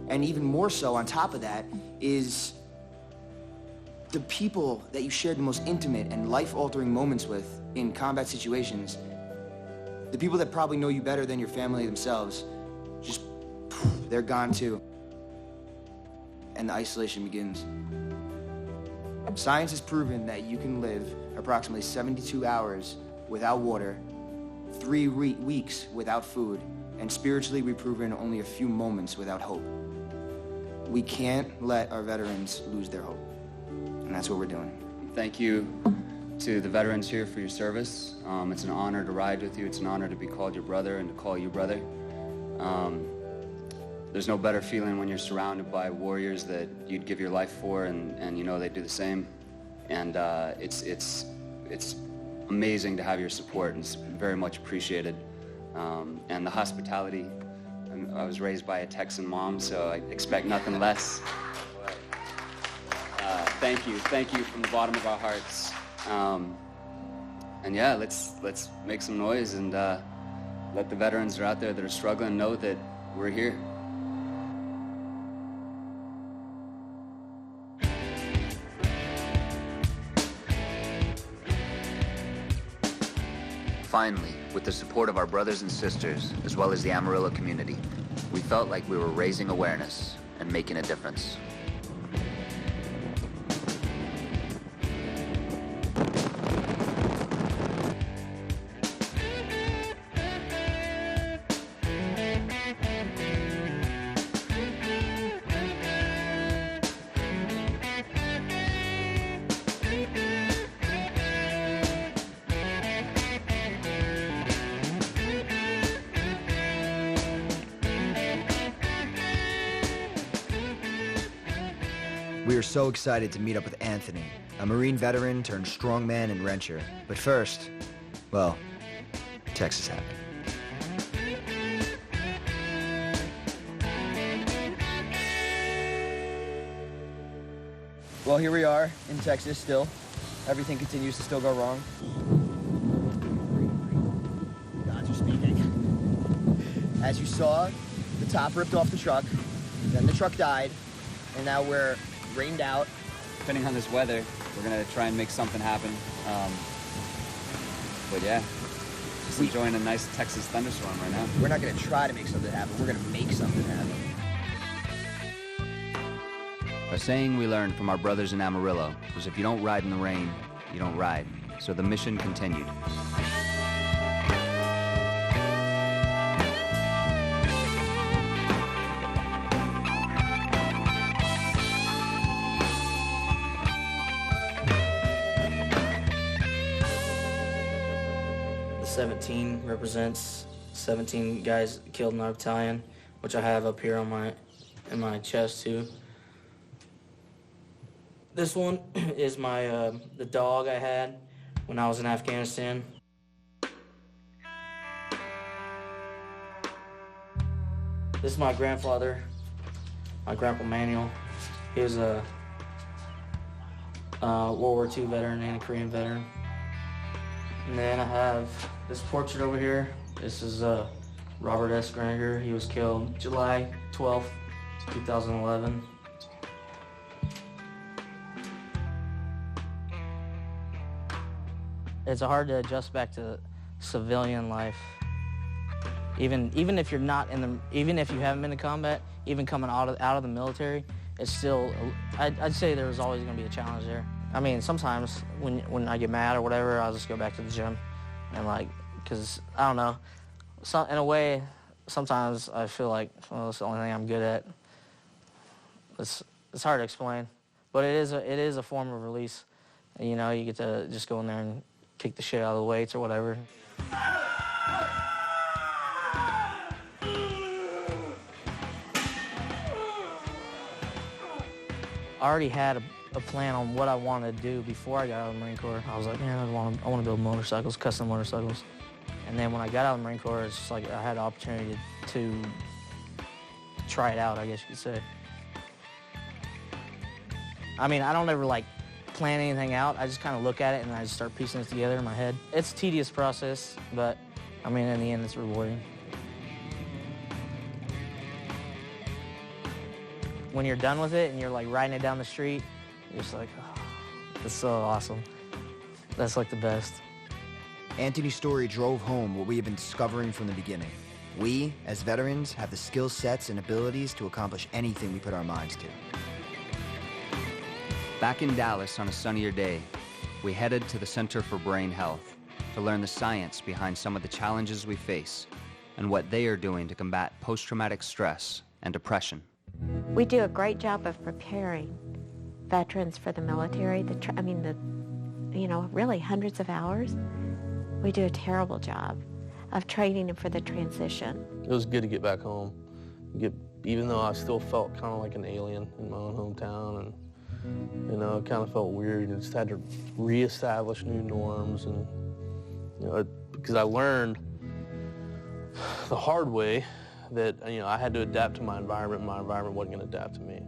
And even more so on top of that is the people that you shared the most intimate and life-altering moments with in combat situations, the people that probably know you better than your family themselves, just, they're gone too. And the isolation begins. Science has proven that you can live approximately 72 hours without water, 3 weeks without food, and spiritually we've proven only a few moments without hope. We can't let our veterans lose their hope. And that's what we're doing. Thank you to the veterans here for your service. It's an honor to ride with you. It's an honor to be called your brother and to call you brother. There's no better feeling when you're surrounded by warriors that you'd give your life for, and you know they do the same. And it's amazing to have your support, and it's very much appreciated. And the hospitality. I was raised by a Texan mom, so I expect nothing less. Thank you from the bottom of our hearts. And yeah, let's make some noise and let the veterans that are out there that are struggling know that we're here. Finally, with the support of our brothers and sisters, as well as the Amarillo community, we felt like we were raising awareness and making a difference. We are so excited to meet up with Anthony, a Marine veteran turned strongman and wrencher. But first, well, Texas happened. Well, here we are in Texas still. Everything continues to still go wrong. Gods are speaking. As you saw, the top ripped off the truck, then the truck died, and now we're rained out. Depending on this weather, we're gonna try and make something happen. But yeah, just enjoying a nice Texas thunderstorm right now. We're not gonna try to make something happen, we're gonna make something happen. A saying we learned from our brothers in Amarillo was if you don't ride in the rain, you don't ride. So the mission continued. The 17 represents 17 guys killed in our battalion, which I have up here on in my chest too. This one is my the dog I had when I was in Afghanistan. This is my grandfather, my Grandpa Manuel. He was a World War II veteran and a Korean veteran. And then I have this portrait over here. This is Robert S. Granger. He was killed July 12th, 2011. It's hard to adjust back to civilian life. Even if you're not even if you haven't been in combat, even coming out of the military, it's still, I'd say there's always gonna be a challenge there. I mean, sometimes when I get mad or whatever, I'll just go back to the gym and cause I don't know, in a way, sometimes I feel like, well, it's the only thing I'm good at. It's hard to explain, but it is a form of release. You know, you get to just go in there and kick the shit out of the weights or whatever. I already had a plan on what I wanted to do before I got out of the Marine Corps. I was like, man, I want to build motorcycles, custom motorcycles. And then when I got out of the Marine Corps, it's just like I had the opportunity to try it out, I guess you could say. I mean, I don't ever plan anything out. I just kind of look at it and I just start piecing it together in my head. It's a tedious process, but I mean, in the end, it's rewarding. When you're done with it and you're riding it down the street, you're just like, oh, that's so awesome. That's the best. Anthony's story drove home what we have been discovering from the beginning. We, as veterans, have the skill sets and abilities to accomplish anything we put our minds to. Back in Dallas on a sunnier day, we headed to the Center for Brain Health to learn the science behind some of the challenges we face and what they are doing to combat post-traumatic stress and depression. We do a great job of preparing veterans for the military. Really hundreds of hours. We do a terrible job of training them for the transition. It was good to get back home. Even though I still felt kind of like an alien in my own hometown, and it kind of felt weird. I just had to reestablish new norms, and because I learned the hard way that I had to adapt to my environment, and my environment wasn't going to adapt to me.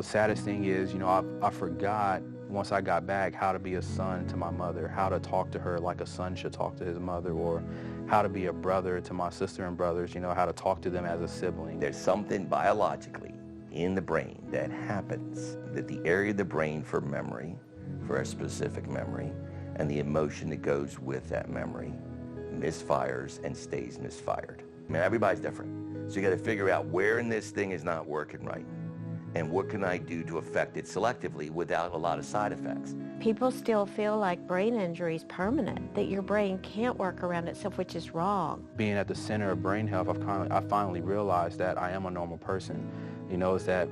Saddest thing is, I forgot once I got back how to be a son to my mother, how to talk to her like a son should talk to his mother, or how to be a brother to my sister and brothers, how to talk to them as a sibling. There's something biologically in the brain that happens, that the area of the brain for memory, for a specific memory, and the emotion that goes with that memory misfires and stays misfired. I mean, everybody's different. So you got to figure out where in this thing is not working right, and what can I do to affect it selectively without a lot of side effects. People still feel like brain injury is permanent, that your brain can't work around itself, which is wrong. Being at the center of brain health, I finally realized that I am a normal person. You know, is that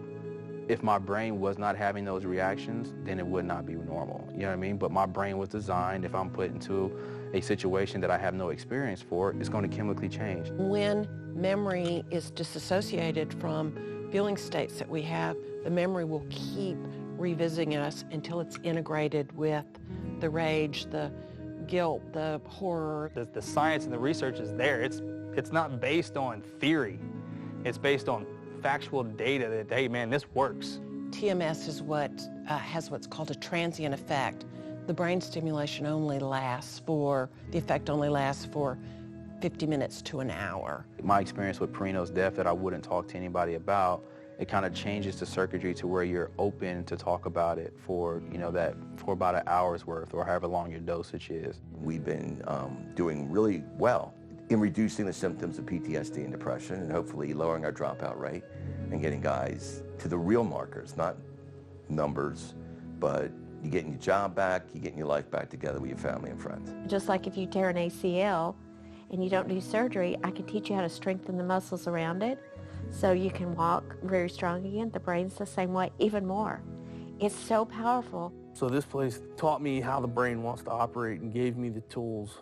if my brain was not having those reactions, then it would not be normal. You know what I mean? But my brain was designed, if I'm put into a situation that I have no experience for, it's going to chemically change. When memory is disassociated from feeling states that we have, the memory will keep revisiting us until it's integrated with the rage, the guilt, the horror. The science and the research is there. It's not based on theory. It's based on factual data that, hey man, this works. TMS is what has what's called a transient effect. The brain stimulation only lasts for, the effect only lasts for 50 minutes to an hour. My experience with Perino's death that I wouldn't talk to anybody about, it kind of changes the circuitry to where you're open to talk about it for, you know, for about an hour's worth or however long your dosage is. We've been doing really well in reducing the symptoms of PTSD and depression, and hopefully lowering our dropout rate and getting guys to the real markers, not numbers, but you getting your job back, you getting your life back together with your family and friends. Just like if you tear an ACL and you don't do surgery, I can teach you how to strengthen the muscles around it so you can walk very strong again. The brain's the same way, even more. It's so powerful. So this place taught me how the brain wants to operate and gave me the tools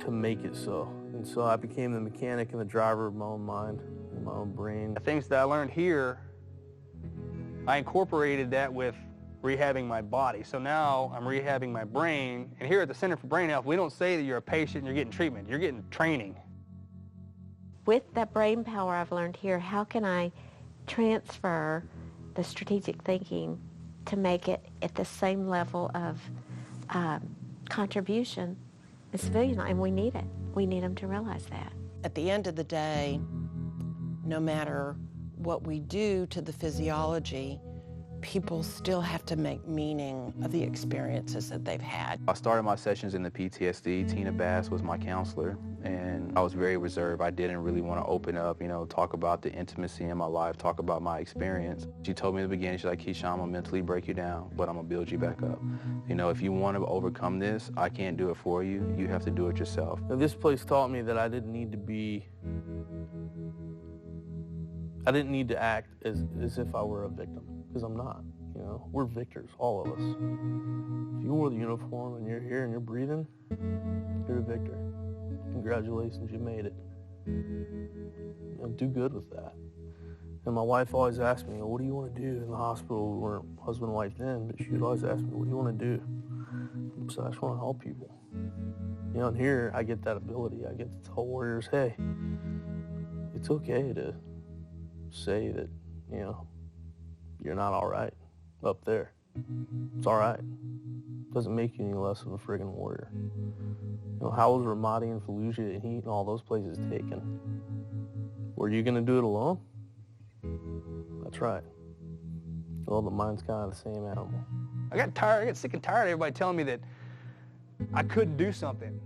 to make it so. And so I became the mechanic and the driver of my own mind and my own brain. The things that I learned here, I incorporated that with rehabbing my body. So now I'm rehabbing my brain, and here at the Center for Brain Health, we don't say that you're a patient and you're getting treatment, you're getting training. With that brain power I've learned here, how can I transfer the strategic thinking to make it at the same level of contribution in civilian life? And we need it. We need them to realize that. At the end of the day, no matter what we do to the physiology, people still have to make meaning of the experiences that they've had. I started my sessions in the PTSD. Tina Bass was my counselor, and I was very reserved. I didn't really want to open up, you know, talk about the intimacy in my life, talk about my experience. She told me in the beginning, she's like, Keisha, I'm going to mentally break you down, but I'm going to build you back up. You know, if you want to overcome this, I can't do it for you. You have to do it yourself. Now, this place taught me that I didn't need to act as if I were a victim, because I'm not. You know, we're victors, all of us. If you wore the uniform and you're here and you're breathing, you're a victor. Congratulations, you made it. You know, do good with that. And my wife always asked me, what do you want to do in the hospital? We weren't husband and wife then, but she would always ask me, what do you want to do? So I just want to help people. You know, and here I get that ability. I get to tell warriors, hey, it's okay to say that, you know, you're not all right up there. It's all right. Doesn't make you any less of a friggin' warrior. You know, how was Ramadi and Fallujah and Heat and all those places taken? Were you gonna do it alone? That's right. Well, the mind's kind of the same animal. I got sick and tired of everybody telling me that I couldn't do something.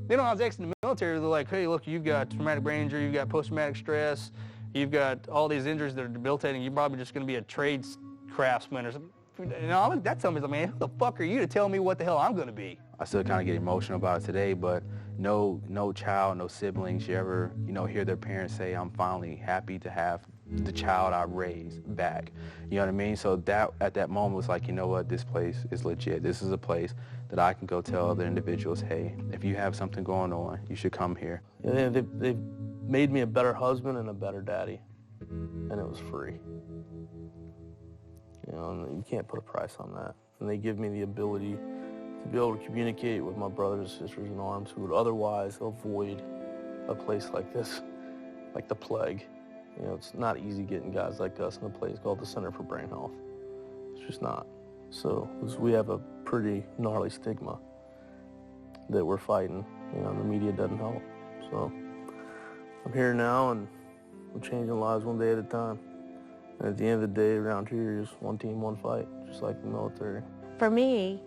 Then when I was exiting the military, they're like, hey, look, you've got traumatic brain injury, you've got post-traumatic stress, you've got all these injuries that are debilitating, you're probably just gonna be a trade craftsman or something. You know, that told me, man, who the fuck are you to tell me what the hell I'm gonna be? I still kind of get emotional about it today, but no child, no siblings should ever, you know, hear their parents say, I'm finally happy to have the child I raised back. You know what I mean? So that at that moment was like, you know what, this place is legit. This is a place that I can go tell other individuals, hey, if you have something going on, you should come here. Yeah, they've made me a better husband and a better daddy, and it was free. You know, and you can't put a price on that. And they give me the ability to be able to communicate with my brothers and sisters in arms who would otherwise avoid a place like this, like the plague. You know, it's not easy getting guys like us in a place called the Center for Brain Health. It's just not. So, because we have a pretty gnarly stigma that we're fighting, you know, and the media doesn't help. So, I'm here now, and we're changing lives one day at a time. And at the end of the day, around here is one team, one fight, just like the military. For me,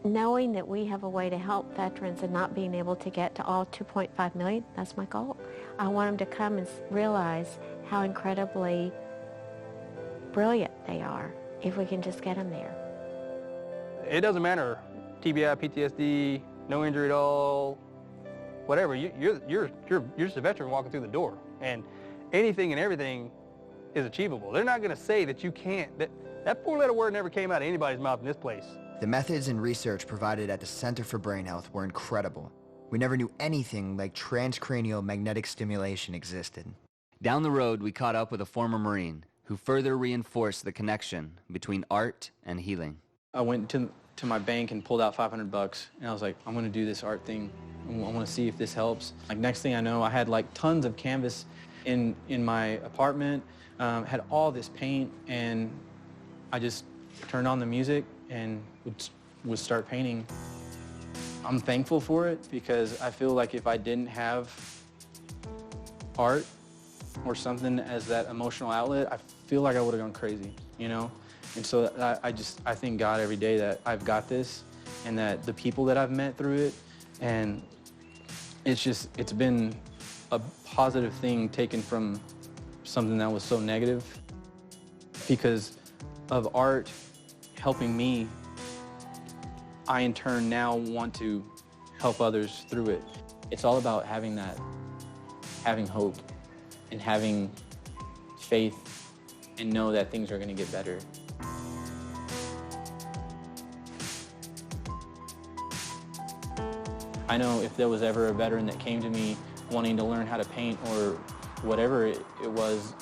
knowing that we have a way to help veterans and not being able to get to all 2.5 million, that's my goal. I want them to come and realize how incredibly brilliant they are if we can just get them there. It doesn't matter, TBI, PTSD, no injury at all, whatever. You're just a veteran walking through the door, and anything and everything is achievable. They're not going to say that you can't. That four-letter word never came out of anybody's mouth in this place. The methods and research provided at the Center for Brain Health were incredible. We never knew anything like transcranial magnetic stimulation existed. Down the road, we caught up with a former Marine who further reinforced the connection between art and healing. I went to my bank and pulled out $500, and I was like, I'm gonna do this art thing. I wanna see if this helps. Like, next thing I know, I had like tons of canvas in my apartment, had all this paint, and I just turned on the music and would start painting. I'm thankful for it because I feel like if I didn't have art or something as that emotional outlet, I feel like I would have gone crazy, you know? And so I thank God every day that I've got this and that the people that I've met through it, and it's been a positive thing taken from something that was so negative. Because of art helping me, I in turn now want to help others through it. It's all about having hope and having faith and know that things are gonna get better. I know if there was ever a veteran that came to me wanting to learn how to paint or whatever it was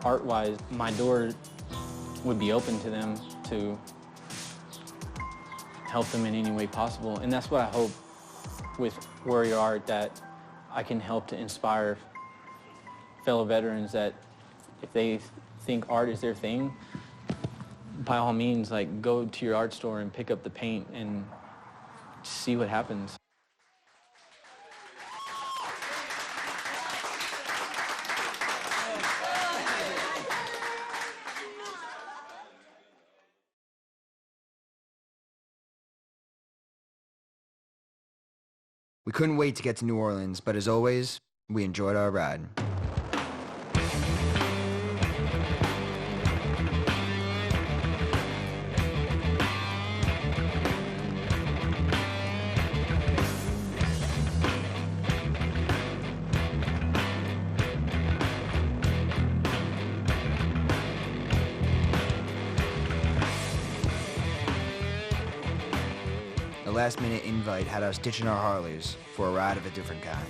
art-wise, my door would be open to them to help them in any way possible. And that's what I hope with Warrior Art, that I can help to inspire fellow veterans that if they think art is their thing, by all means, like, go to your art store and pick up the paint and see what happens. We couldn't wait to get to New Orleans, but as always, we enjoyed our ride. The last-minute invite had us ditching our Harleys for a ride of a different kind.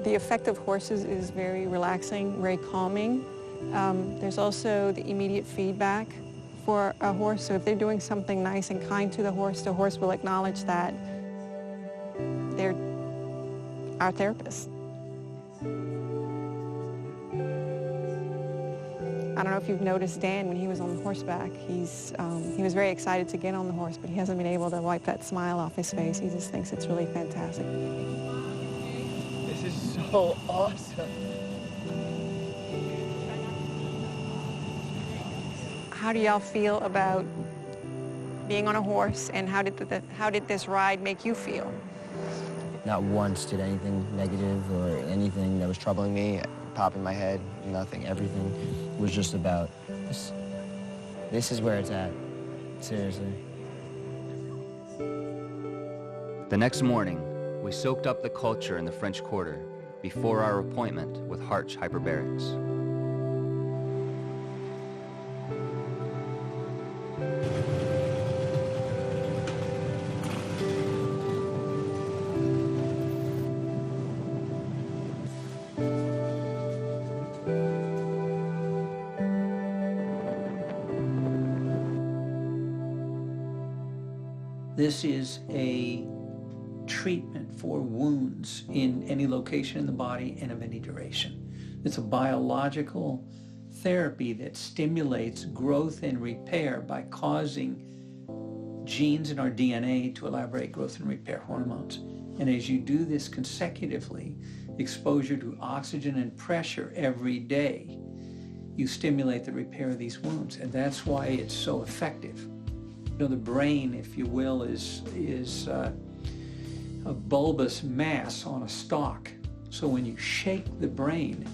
The effect of horses is very relaxing, very calming. There's also the immediate feedback for a horse. So if they're doing something nice and kind to the horse will acknowledge that. They're our therapists. I don't know if you've noticed Dan when he was on horseback. He was very excited to get on the horse, but he hasn't been able to wipe that smile off his face. He just thinks it's really fantastic. This is so awesome. How do y'all feel about being on a horse, and how did this ride make you feel? Not once did anything negative or anything that was troubling me pop in my head. Nothing. Everything was just about this. This is where it's at. Seriously. The next morning, we soaked up the culture in the French Quarter before our appointment with Harch Hyperbarics. This is a treatment for wounds in any location in the body and of any duration. It's a biological therapy that stimulates growth and repair by causing genes in our DNA to elaborate growth and repair hormones. And as you do this consecutively, exposure to oxygen and pressure every day, you stimulate the repair of these wounds. And that's why it's so effective. You know, the brain, if you will, is a bulbous mass on a stalk. So when you shake the brain,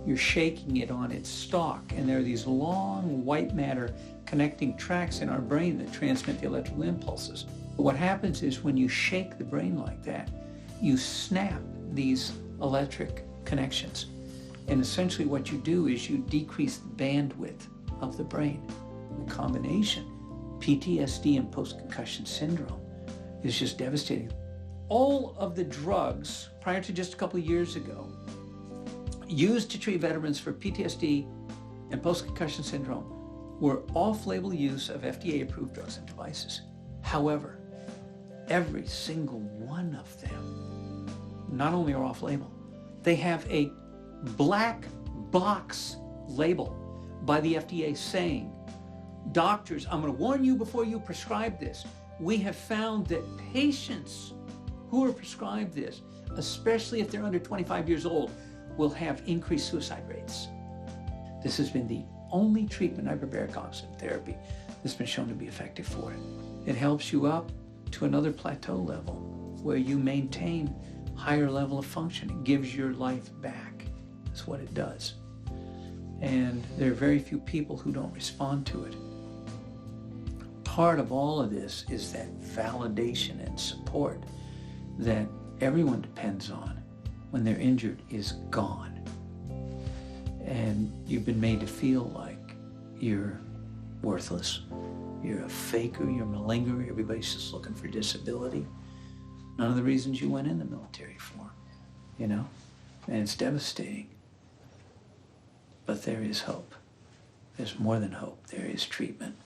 you're shaking it on its stalk. And there are these long white matter connecting tracts in our brain that transmit the electrical impulses. What happens is when you shake the brain like that, you snap these electric connections. And essentially what you do is you decrease the bandwidth of the brain. The combination, PTSD and post-concussion syndrome, is just devastating. All of the drugs, prior to just a couple of years ago, used to treat veterans for PTSD and post-concussion syndrome were off-label use of FDA-approved drugs and devices. However, every single one of them not only are off-label, they have a black box label by the FDA saying, doctors, I'm going to warn you before you prescribe this. We have found that patients who are prescribed this, especially if they're under 25 years old, will have increased suicide rates. This has been the only treatment, hyperbaric oxygen therapy, that's been shown to be effective for it. It helps you up to another plateau level where you maintain higher level of function. It gives your life back. That's what it does. And there are very few people who don't respond to it. Part of all of this is that validation and support that everyone depends on when they're injured is gone. And you've been made to feel like you're worthless, you're a faker, you're a malingerer, everybody's just looking for disability. None of the reasons you went in the military for, you know? And it's devastating. But there is hope. There's more than hope. There is treatment.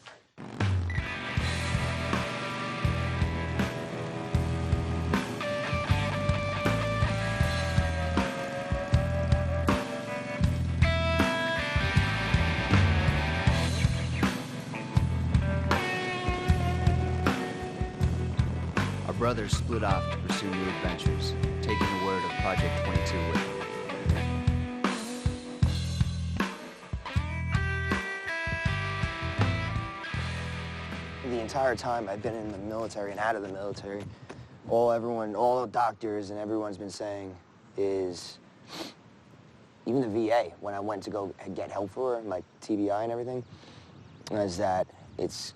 Brothers split off to pursue new adventures, taking the word of Project 22 with them. The entire time I've been in the military and out of the military, all the doctors and everyone's been saying is, even the VA, when I went to go get help for my TBI and everything, is that it's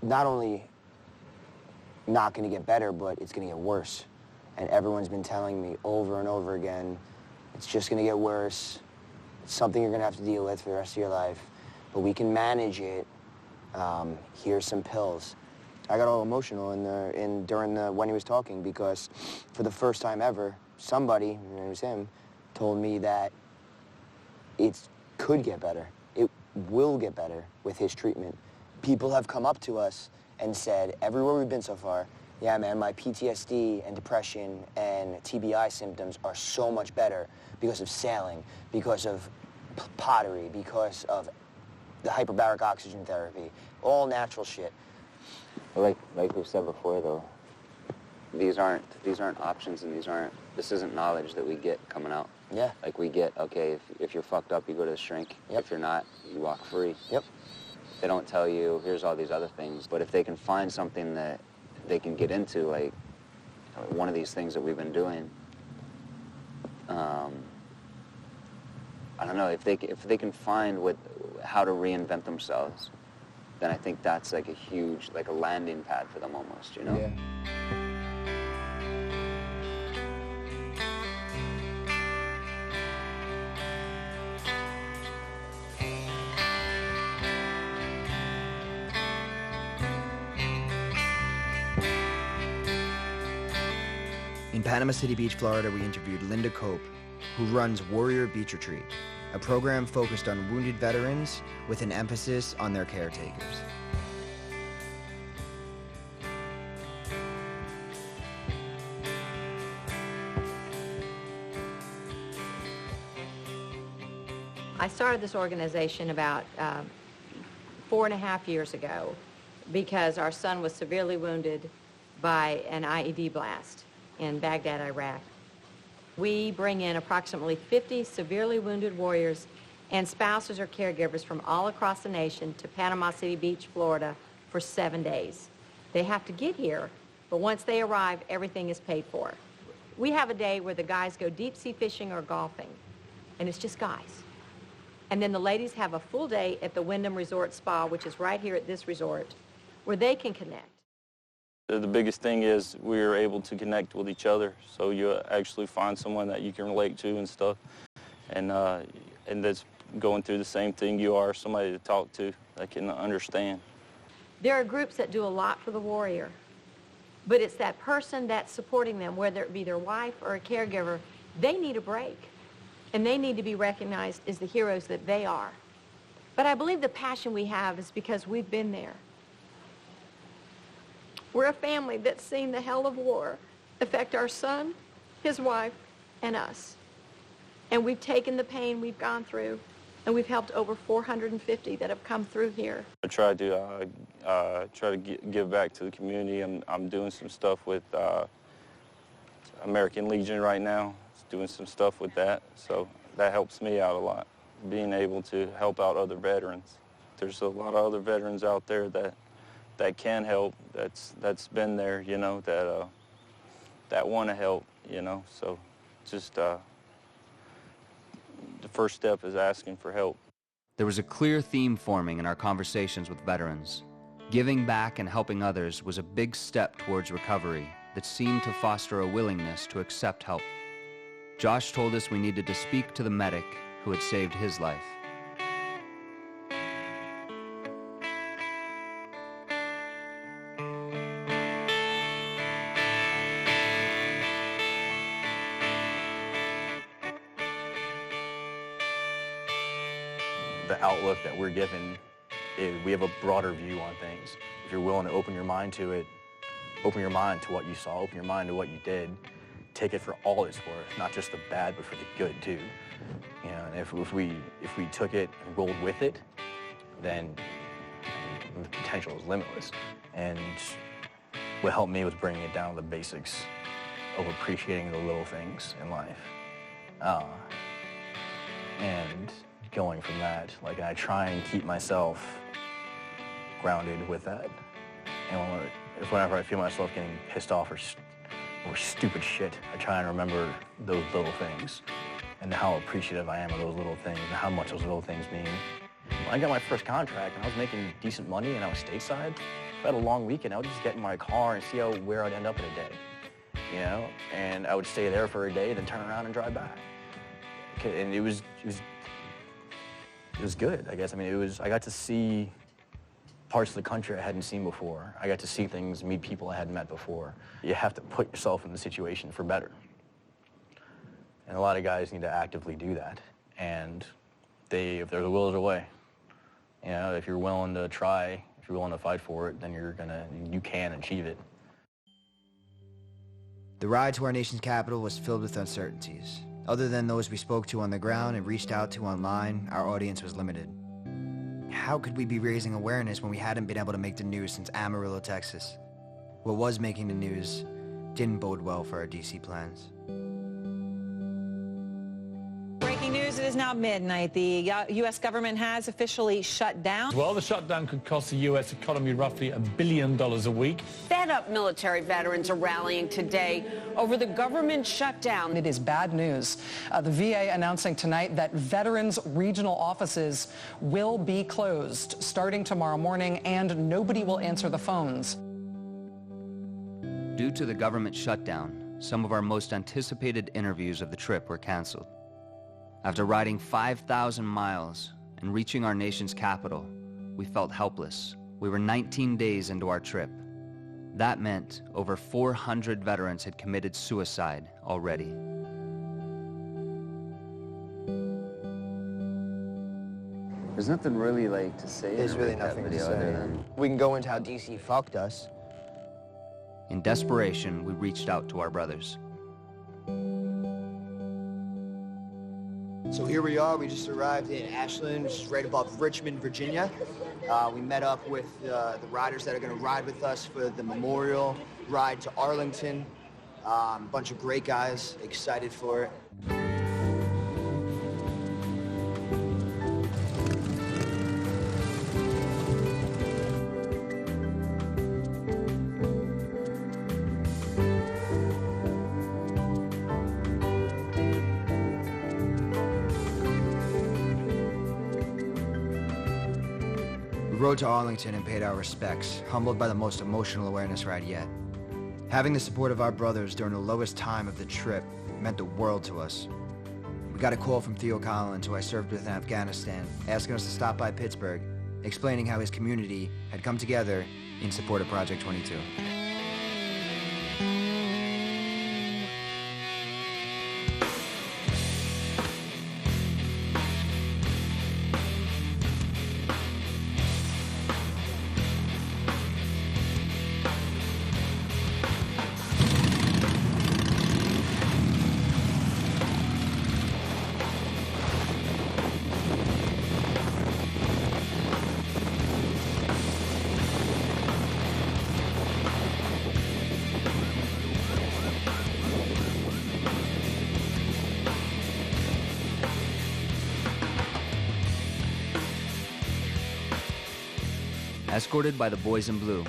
not only not going to get better, but it's going to get worse. And everyone's been telling me over and over again, it's just going to get worse. It's something you're going to have to deal with for the rest of your life, but we can manage it. Here's some pills. I got all emotional when he was talking, because for the first time ever, somebody, and it was him, told me that it could get better. It will get better with his treatment. People have come up to us and said, everywhere we've been so far, yeah, man, my PTSD and depression and TBI symptoms are so much better because of sailing, because of pottery, because of the hyperbaric oxygen therapy, all natural shit. Like we've said before, though, these aren't options, and this isn't knowledge that we get coming out. Yeah. Like we get, okay, if you're fucked up, you go to the shrink. Yep. If you're not, you walk free. Yep. They don't tell you, here's all these other things. But if they can find something that they can get into, like one of these things that we've been doing, I don't know, if they can find how to reinvent themselves, then I think that's like a huge, like a landing pad for them almost, you know? Yeah. In Panama City Beach, Florida, we interviewed Linda Cope, who runs Warrior Beach Retreat, a program focused on wounded veterans with an emphasis on their caretakers. I started this organization about 4.5 years ago because our son was severely wounded by an IED blast in Baghdad, Iraq. We bring in approximately 50 severely wounded warriors and spouses or caregivers from all across the nation to Panama City Beach, Florida for 7 days. They have to get here, but once they arrive, everything is paid for. We have a day where the guys go deep sea fishing or golfing, and it's just guys. And then the ladies have a full day at the Wyndham Resort Spa, which is right here at this resort, where they can connect. The biggest thing is we're able to connect with each other, so you actually find someone that you can relate to and stuff, and that's going through the same thing you are, somebody to talk to that can understand. There are groups that do a lot for the warrior, but it's that person that's supporting them, whether it be their wife or a caregiver, they need a break, and they need to be recognized as the heroes that they are. But I believe the passion we have is because we've been there. We're a family that's seen the hell of war affect our son, his wife, and us. And we've taken the pain we've gone through, and we've helped over 450 that have come through here. I try to give back to the community. I'm doing some stuff with American Legion right now, doing some stuff with that, so that helps me out a lot, being able to help out other veterans. There's a lot of other veterans out there that can help, that's been there, you know, that want to help, you know, so just the first step is asking for help. There was a clear theme forming in our conversations with veterans. Giving back and helping others was a big step towards recovery that seemed to foster a willingness to accept help. Josh told us we needed to speak to the medic who had saved his life. The outlook that we're given is we have a broader view on things. If you're willing to open your mind to it, open your mind to what you saw, open your mind to what you did, take it for all it's worth, not just the bad, but for the good too. You know, and if we took it and rolled with it, then the potential is limitless. And what helped me was bringing it down to the basics of appreciating the little things in life. And going from that, like, I try and keep myself grounded with that. And whenever I feel myself getting pissed off or stupid shit, I try and remember those little things and how appreciative I am of those little things and how much those little things mean. When I got my first contract and I was making decent money and I was stateside, if I had a long weekend, I would just get in my car and see where I'd end up in a day, you know? And I would stay there for a day, then turn around and drive back. And it was good, I guess. I mean, I got to see parts of the country I hadn't seen before. I got to see things, meet people I hadn't met before. You have to put yourself in the situation for better. And a lot of guys need to actively do that. And if there's a will, there's a way. You know, if you're willing to try, if you're willing to fight for it, then you can achieve it. The ride to our nation's capital was filled with uncertainties. Other than those we spoke to on the ground and reached out to online, our audience was limited. How could we be raising awareness when we hadn't been able to make the news since Amarillo, Texas? What was making the news didn't bode well for our DC plans. Breaking news, it is now midnight. The U.S. government has officially shut down. Well, the shutdown could cost the U.S. economy roughly $1 billion a week. Fed-up military veterans are rallying today over the government shutdown. It is bad news. The VA announcing tonight that veterans' regional offices will be closed starting tomorrow morning, and nobody will answer the phones. Due to the government shutdown, some of our most anticipated interviews of the trip were canceled. After riding 5,000 miles and reaching our nation's capital, we felt helpless. We were 19 days into our trip. That meant over 400 veterans had committed suicide already. There's nothing really to say. There's really nothing to say. We can go into how DC fucked us. In desperation, we reached out to our brothers. So here we are. We just arrived in Ashland, which is right above Richmond, Virginia. We met up with the riders that are going to ride with us for the memorial ride to Arlington. A bunch of great guys, excited for it. We rode to Arlington and paid our respects, humbled by the most emotional awareness ride yet. Having the support of our brothers during the lowest time of the trip meant the world to us. We got a call from Theo Collins, who I served with in Afghanistan, asking us to stop by Pittsburgh, explaining how his community had come together in support of Project 22. Escorted by the boys in blue,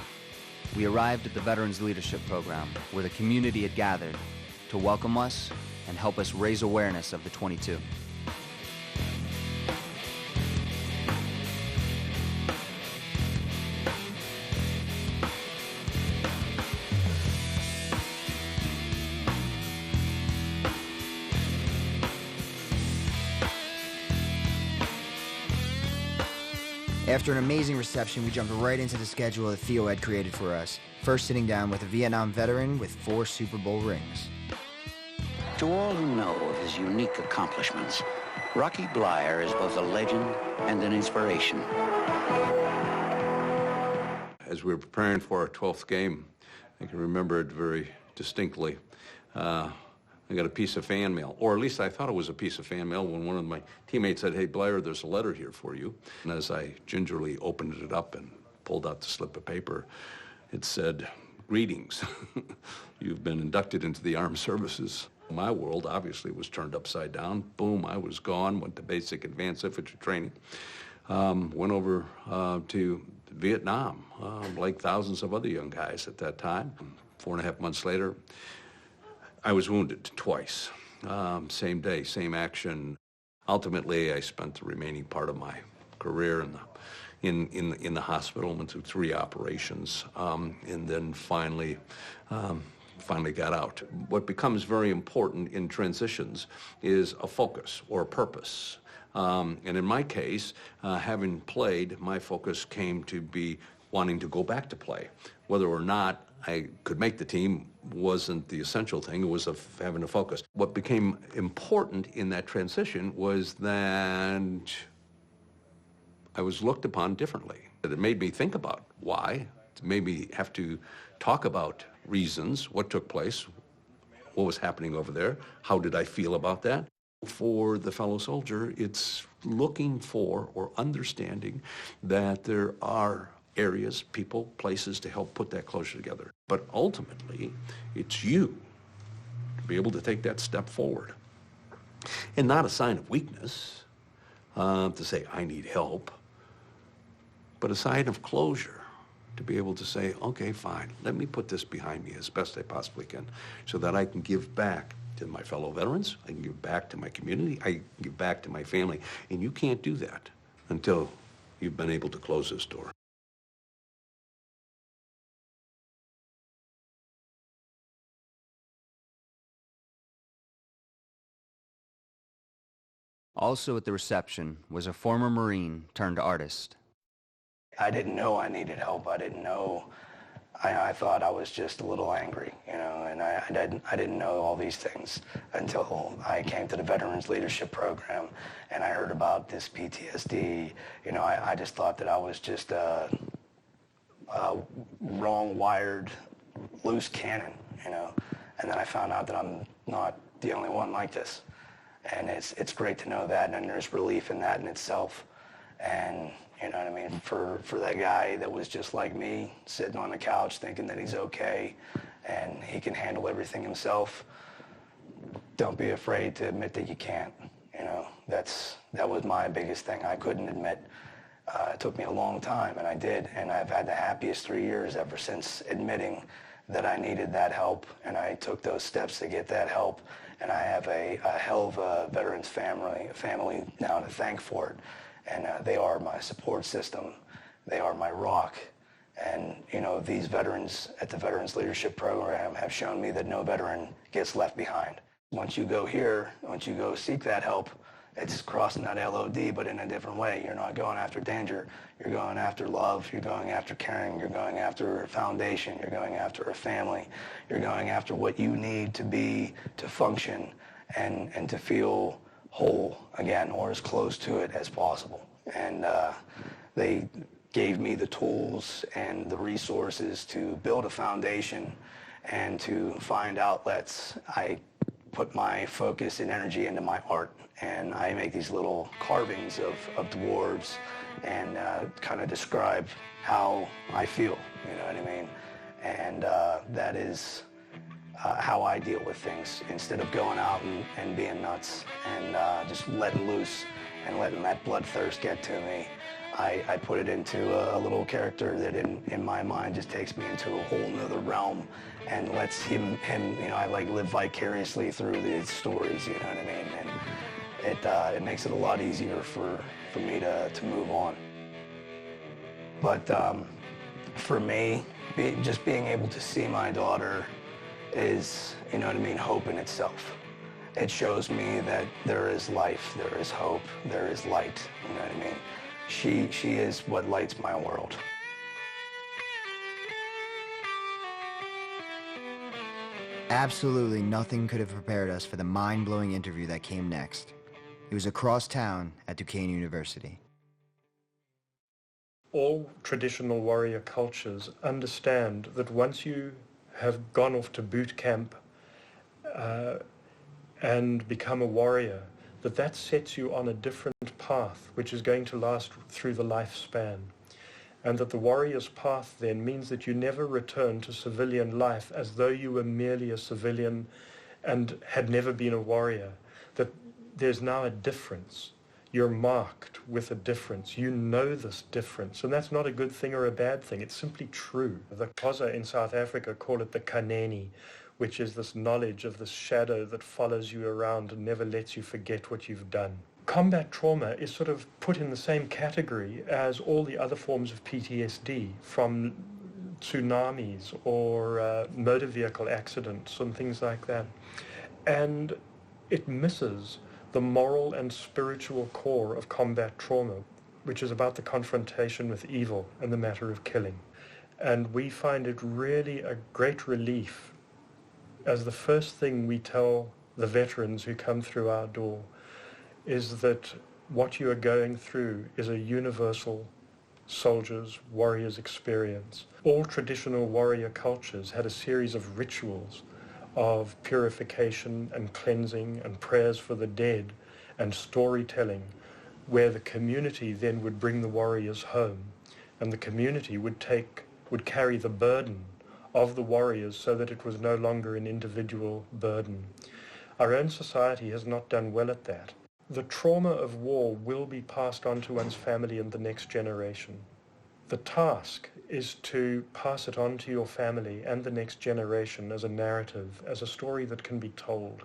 we arrived at the Veterans Leadership Program, where the community had gathered to welcome us and help us raise awareness of the 22. After an amazing reception, we jumped right into the schedule that Theo had created for us, first sitting down with a Vietnam veteran with 4 Super Bowl rings. To all who know of his unique accomplishments, Rocky Bleier is both a legend and an inspiration. As we were preparing for our 12th game, I can remember it very distinctly. I got a piece of fan mail, or at least I thought it was a piece of fan mail, when one of my teammates said, "Hey, Blair, there's a letter here for you." And as I gingerly opened it up and pulled out the slip of paper, it said, "Greetings. You've been inducted into the armed services." My world obviously was turned upside down. Boom, I was gone, went to basic advanced infantry training. Went over to Vietnam, like thousands of other young guys at that time. 4.5 months later, I was wounded twice. Same day, same action. Ultimately, I spent the remaining part of my career in the hospital, went through 3 operations, and then finally got out. What becomes very important in transitions is a focus or a purpose. And in my case, having played, my focus came to be wanting to go back to play. Whether or not I could make the team wasn't the essential thing. It was having a focus. What became important in that transition was that I was looked upon differently. It made me think about why. It made me have to talk about reasons, what took place, what was happening over there, how did I feel about that. For the fellow soldier, it's looking for or understanding that there are areas, people, places to help put that closure together. But ultimately, it's you to be able to take that step forward. And not a sign of weakness to say, I need help, but a sign of closure to be able to say, okay, fine, let me put this behind me as best I possibly can so that I can give back to my fellow veterans, I can give back to my community, I can give back to my family. And you can't do that until you've been able to close this door. Also at the reception was a former Marine turned artist. I didn't know I needed help. I didn't know. I thought I was just a little angry, you know, and I didn't know all these things until I came to the Veterans Leadership Program and I heard about this PTSD. You know, I just thought that I was just a wrong-wired, loose cannon, you know, and then I found out that I'm not the only one like this. And it's great to know that, and there's relief in that in itself. And you know what I mean, for that guy that was just like me, sitting on the couch thinking that he's okay and he can handle everything himself, don't be afraid to admit that you can't. You know, that was my biggest thing. I couldn't admit. It took me a long time, and I did, and I've had the happiest 3 years ever since admitting that I needed that help, and I took those steps to get that help, and I have a hell of a veterans family now to thank for it, and they are my support system. They are my rock, and you know, these veterans at the Veterans Leadership Program have shown me that no veteran gets left behind. Once you go here, once you go seek that help, it's crossing that LOD, but in a different way. You're not going after danger. You're going after love. You're going after caring. You're going after a foundation. You're going after a family. You're going after what you need to be, to function, and to feel whole again, or as close to it as possible. And they gave me the tools and the resources to build a foundation and to find outlets. I put my focus and energy into my art, and I make these little carvings of dwarves and kind of describe how I feel, you know what I mean? And that is how I deal with things, instead of going out and being nuts and just letting loose and letting that bloodthirst get to me. I put it into a little character that in my mind just takes me into a whole nother realm and lets him, you know, I like live vicariously through these stories, you know what I mean? And it makes it a lot easier for me to move on. But for me, just being able to see my daughter is, you know what I mean, hope in itself. It shows me that there is life, there is hope, there is light, you know what I mean? She is what lights my world. Absolutely nothing could have prepared us for the mind-blowing interview that came next. It was across town at Duquesne University. All traditional warrior cultures understand that once you have gone off to boot camp and become a warrior, that sets you on a different path, which is going to last through the lifespan. And that the warrior's path then means that you never return to civilian life as though you were merely a civilian and had never been a warrior. That there's now a difference. You're marked with a difference. You know this difference. And that's not a good thing or a bad thing. It's simply true. The Xhosa in South Africa call it the kaneni, which is this knowledge of this shadow that follows you around and never lets you forget what you've done. Combat trauma is sort of put in the same category as all the other forms of PTSD, from tsunamis or motor vehicle accidents and things like that. And it misses the moral and spiritual core of combat trauma, which is about the confrontation with evil and the matter of killing. And we find it really a great relief as the first thing we tell the veterans who come through our door is that what you are going through is a universal soldier's, warrior's experience. All traditional warrior cultures had a series of rituals of purification and cleansing and prayers for the dead and storytelling, where the community then would bring the warriors home, and the community would carry the burden of the warriors so that it was no longer an individual burden. Our own society has not done well at that. The trauma of war will be passed on to one's family and the next generation. The task is to pass it on to your family and the next generation as a narrative, as a story that can be told,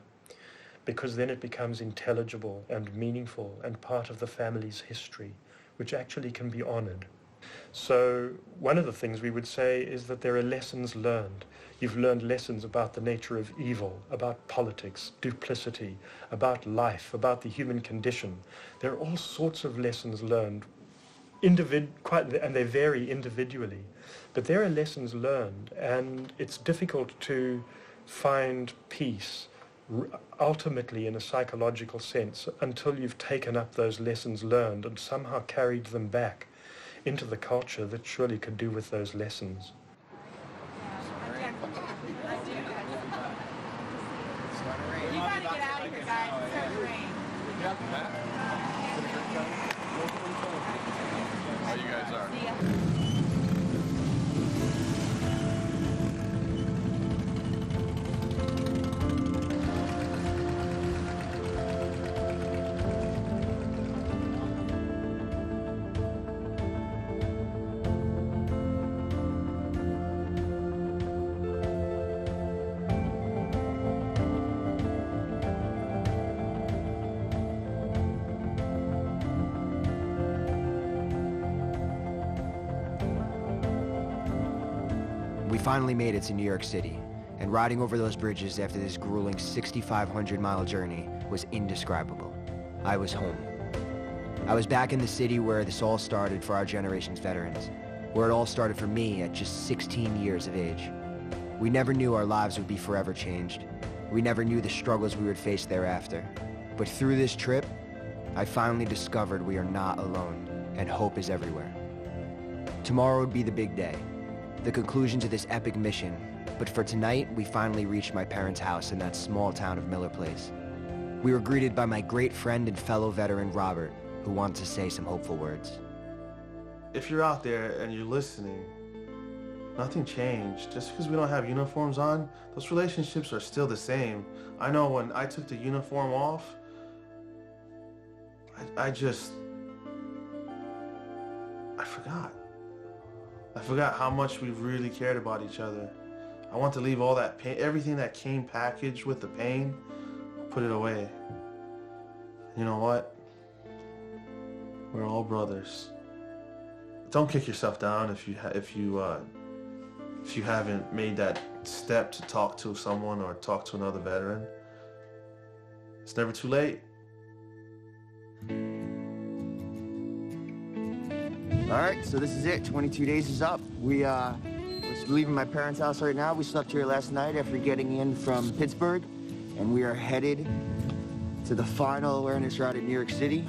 because then it becomes intelligible and meaningful and part of the family's history, which actually can be honored. So one of the things we would say is that there are lessons learned. You've learned lessons about the nature of evil, about politics, duplicity, about life, about the human condition. There are all sorts of lessons learned, and they vary individually. But there are lessons learned, and it's difficult to find peace ultimately in a psychological sense until you've taken up those lessons learned and somehow carried them back into the culture that surely could do with those lessons. You gotta get out of here, guys. It's so great. Yeah, Matt. How you guys are? We finally made it to New York City, and riding over those bridges after this grueling 6,500-mile journey was indescribable. I was home. I was back in the city where this all started for our generation's veterans, where it all started for me at just 16 years of age. We never knew our lives would be forever changed. We never knew the struggles we would face thereafter. But through this trip, I finally discovered we are not alone, and hope is everywhere. Tomorrow would be the big day, the conclusion to this epic mission, but for tonight, we finally reached my parents' house in that small town of Miller Place. We were greeted by my great friend and fellow veteran, Robert, who wanted to say some hopeful words. If you're out there and you're listening, nothing changed. Just because we don't have uniforms on, those relationships are still the same. I know when I took the uniform off, I forgot. I forgot how much we really cared about each other. I want to leave all that pain, everything that came packaged with the pain, put it away. You know what? We're all brothers. Don't kick yourself down if you haven't made that step to talk to someone or talk to another veteran. It's never too late. All right, so this is it. 22 days is up. We're leaving my parents' house right now. We slept here last night after getting in from Pittsburgh, and we are headed to the final awareness ride in New York City.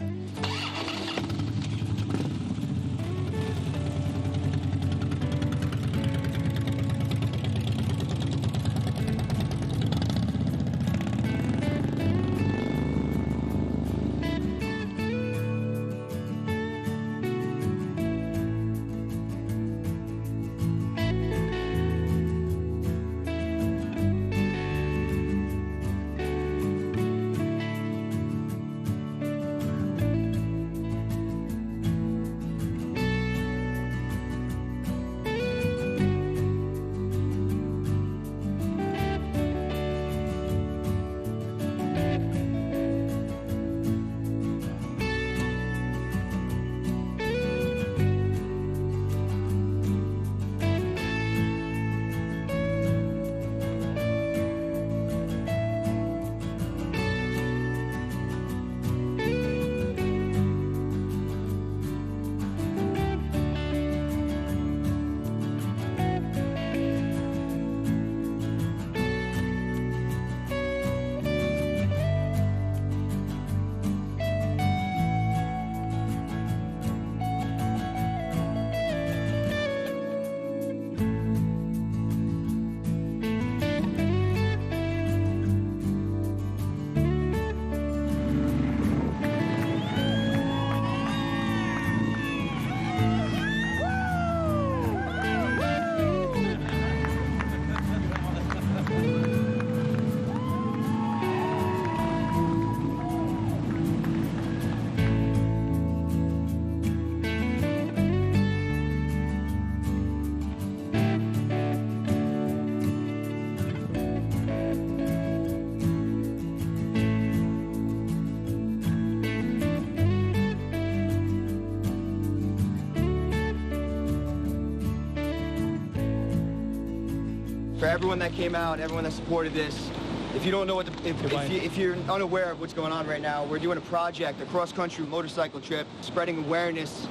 For everyone that came out, everyone that supported this, if you don't know what if you're unaware of what's going on right now, we're doing a project, a cross-country motorcycle trip, spreading awareness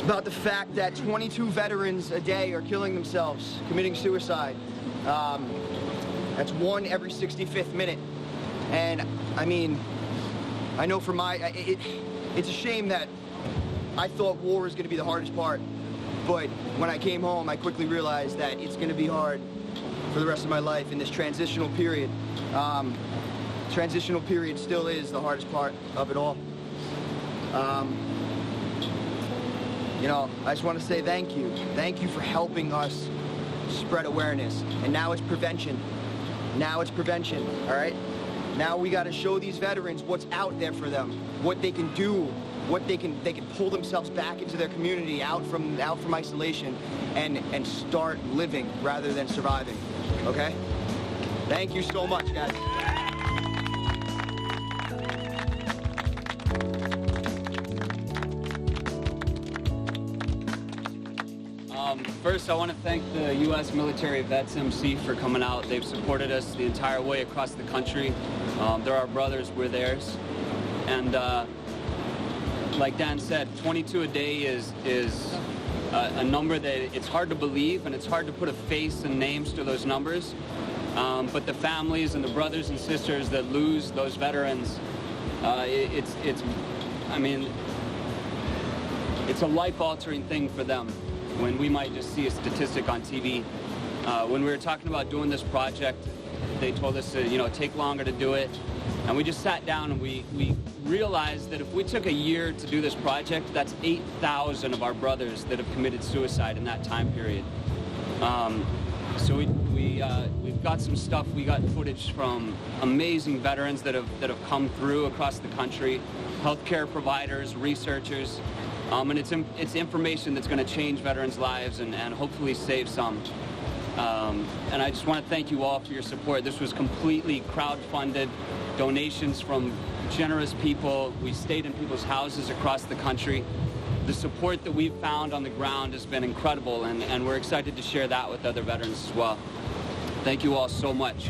about the fact that 22 veterans a day are killing themselves, committing suicide. That's one every 65th minute. And I mean, I know for it's a shame that I thought war was going to be the hardest part. But when I came home, I quickly realized that it's going to be hard for the rest of my life in this transitional period. transitional period still is the hardest part of it all. You know, I just want to say thank you. Thank you for helping us spread awareness. And now it's prevention. Now it's prevention, all right? Now we got to show these veterans what's out there for them, what they can do, what they can pull themselves back into their community, out from isolation, and start living rather than surviving, okay? Thank you so much, guys. First, I want to thank the U.S. Military Vets MC for coming out. They've supported us the entire way across the country. They're our brothers, we're theirs. And like Dan said, 22 a day is a number that it's hard to believe, and it's hard to put a face and names to those numbers. But the families and the brothers and sisters that lose those veterans, I mean, it's a life-altering thing for them, when we might just see a statistic on TV. When we were talking about doing this project, they told us to, you know, take longer to do it. And we just sat down and we realized that if we took a year to do this project, that's 8,000 of our brothers that have committed suicide in that time period. So we've got some stuff. We got footage from amazing veterans that have come through across the country, healthcare providers, researchers. And it's information that's going to change veterans' lives and hopefully save some. And I just want to thank you all for your support. This was completely crowd-funded, donations from generous people. We stayed in people's houses across the country. The support that we've found on the ground has been incredible, and we're excited to share that with other veterans as well. Thank you all so much.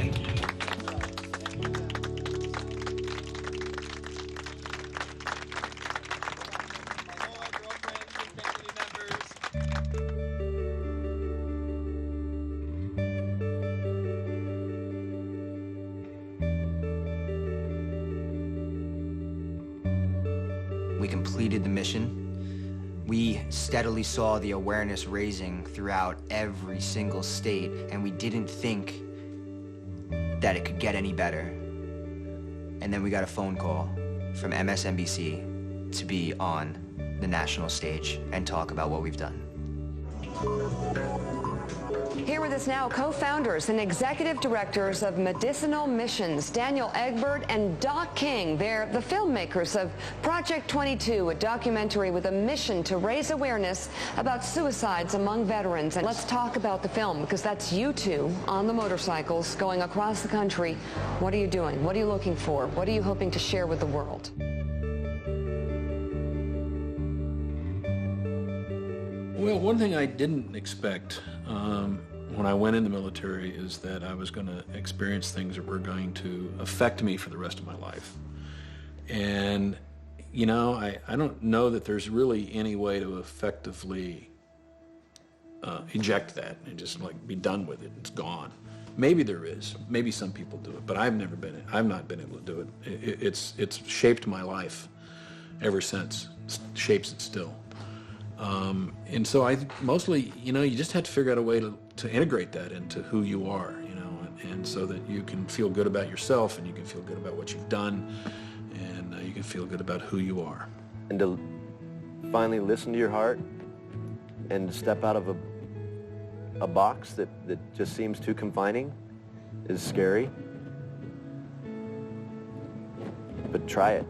We completed the mission. We steadily saw the awareness raising throughout every single state, and we didn't think that it could get any better. And then we got a phone call from MSNBC to be on the national stage and talk about what we've done. Here with us now, co-founders and executive directors of Medicinal Missions, Daniel Egbert and Doc King. They're the filmmakers of Project 22, a documentary with a mission to raise awareness about suicides among veterans. And let's talk about the film, because that's you two on the motorcycles going across the country. What are you doing? What are you looking for? What are you hoping to share with the world? Well, one thing I didn't expect when I went in the military is that I was going to experience things that were going to affect me for the rest of my life. And, you know, I don't know that there's really any way to effectively eject that and just like be done with it. It's gone. Maybe there is. Maybe some people do it, but I've not been able to do it. It's shaped my life ever since. It shapes it still. And so I mostly, you know, you just have to figure out a way to integrate that into who you are, you know, and so that you can feel good about yourself and you can feel good about what you've done and you can feel good about who you are. And to finally listen to your heart and step out of a box that just seems too confining is scary. But try it.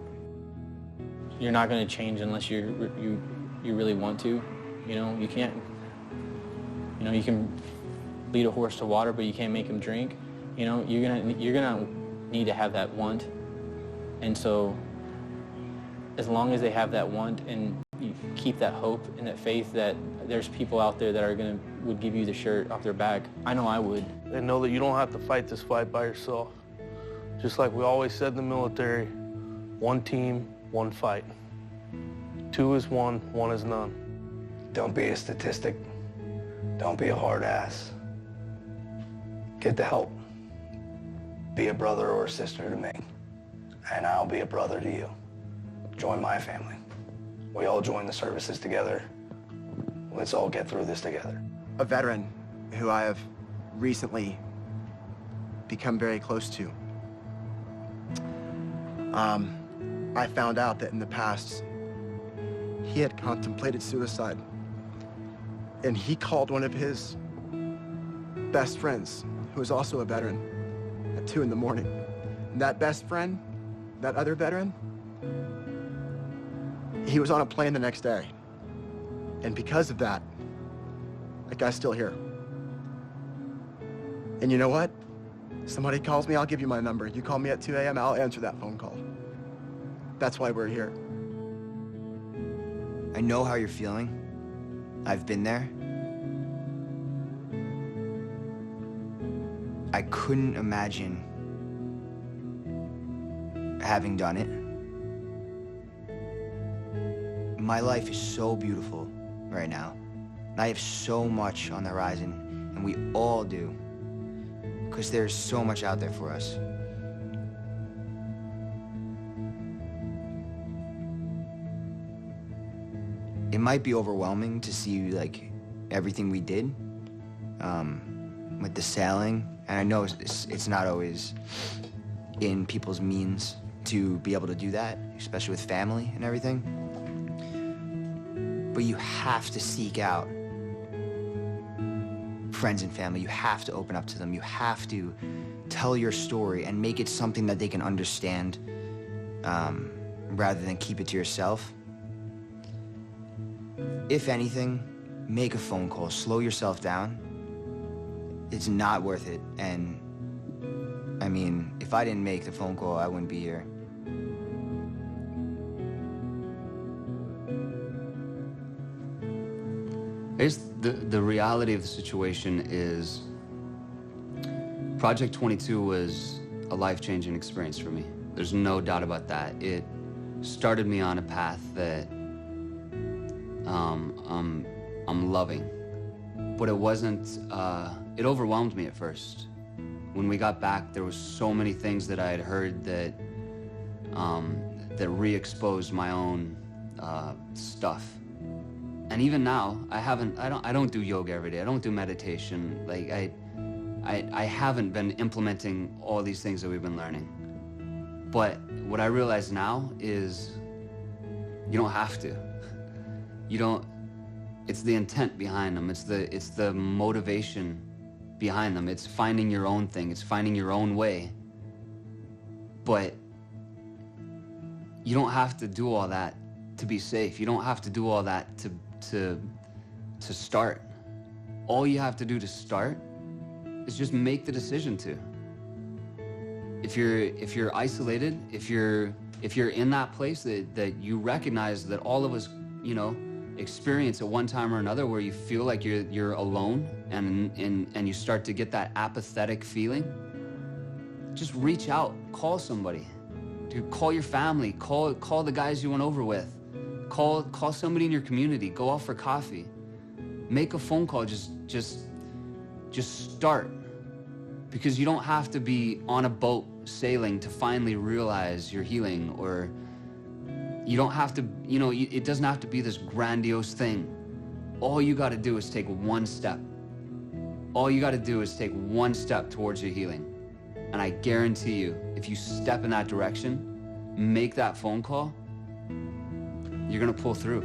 You're not going to change unless you really want to. You know, you can't, you know, you can lead a horse to water, but you can't make him drink. You know, you're gonna need to have that want. And so as long as they have that want and you keep that hope and that faith that there's people out there that would give you the shirt off their back, I know I would. And know that you don't have to fight this fight by yourself. Just like we always said in the military, one team, one fight. 2 is 1, 1 is none. Don't be a statistic. Don't be a hard ass. Get the help. Be a brother or a sister to me, and I'll be a brother to you. Join my family. We all join the services together. Let's all get through this together. A veteran who I have recently become very close to I found out that in the past, he had contemplated suicide. And he called one of his best friends, who was also a veteran, at 2 in the morning. And that best friend, that other veteran, he was on a plane the next day. And because of that guy's still here. And you know what? Somebody calls me, I'll give you my number. You call me at 2 a.m., I'll answer that phone call. That's why we're here. I know how you're feeling. I've been there. I couldn't imagine having done it. My life is so beautiful right now. And I have so much on the horizon, and we all do, because there's so much out there for us. It might be overwhelming to see like everything we did with the sailing, and I know it's not always in people's means to be able to do that, especially with family and everything. But you have to seek out friends and family. You have to open up to them. You have to tell your story and make it something that they can understand rather than keep it to yourself. If anything, make a phone call, slow yourself down. It's not worth it. And I mean, if I didn't make the phone call, I wouldn't be here. I guess the reality of the situation is Project 22 was a life-changing experience for me. There's no doubt about that. It started me on a path that I'm loving. But it wasn't, it overwhelmed me at first. When we got back, there was so many things that I had heard that, that re-exposed my own stuff. And even now, I don't do yoga every day. I don't do meditation. Like, I haven't been implementing all these things that we've been learning. But what I realize now is you don't have to. You don't, it's the intent behind them. It's the motivation behind them. It's finding your own thing. It's finding your own way. But you don't have to do all that to be safe. You don't have to do all that to start. All you have to do to start is just make the decision to. If you're isolated, if you're in that place that you recognize that all of us, you know, experience at one time or another, where you feel like you're alone and you start to get that apathetic feeling, just reach out, call somebody. Dude, call your family, call the guys you went over with, call somebody in your community, go out for coffee, make a phone call, just start. Because you don't have to be on a boat sailing to finally realize your healing, or you don't have to, you know, it doesn't have to be this grandiose thing. All you got to do is take one step. All you got to do is take one step towards your healing. And I guarantee you, if you step in that direction, make that phone call, you're going to pull through.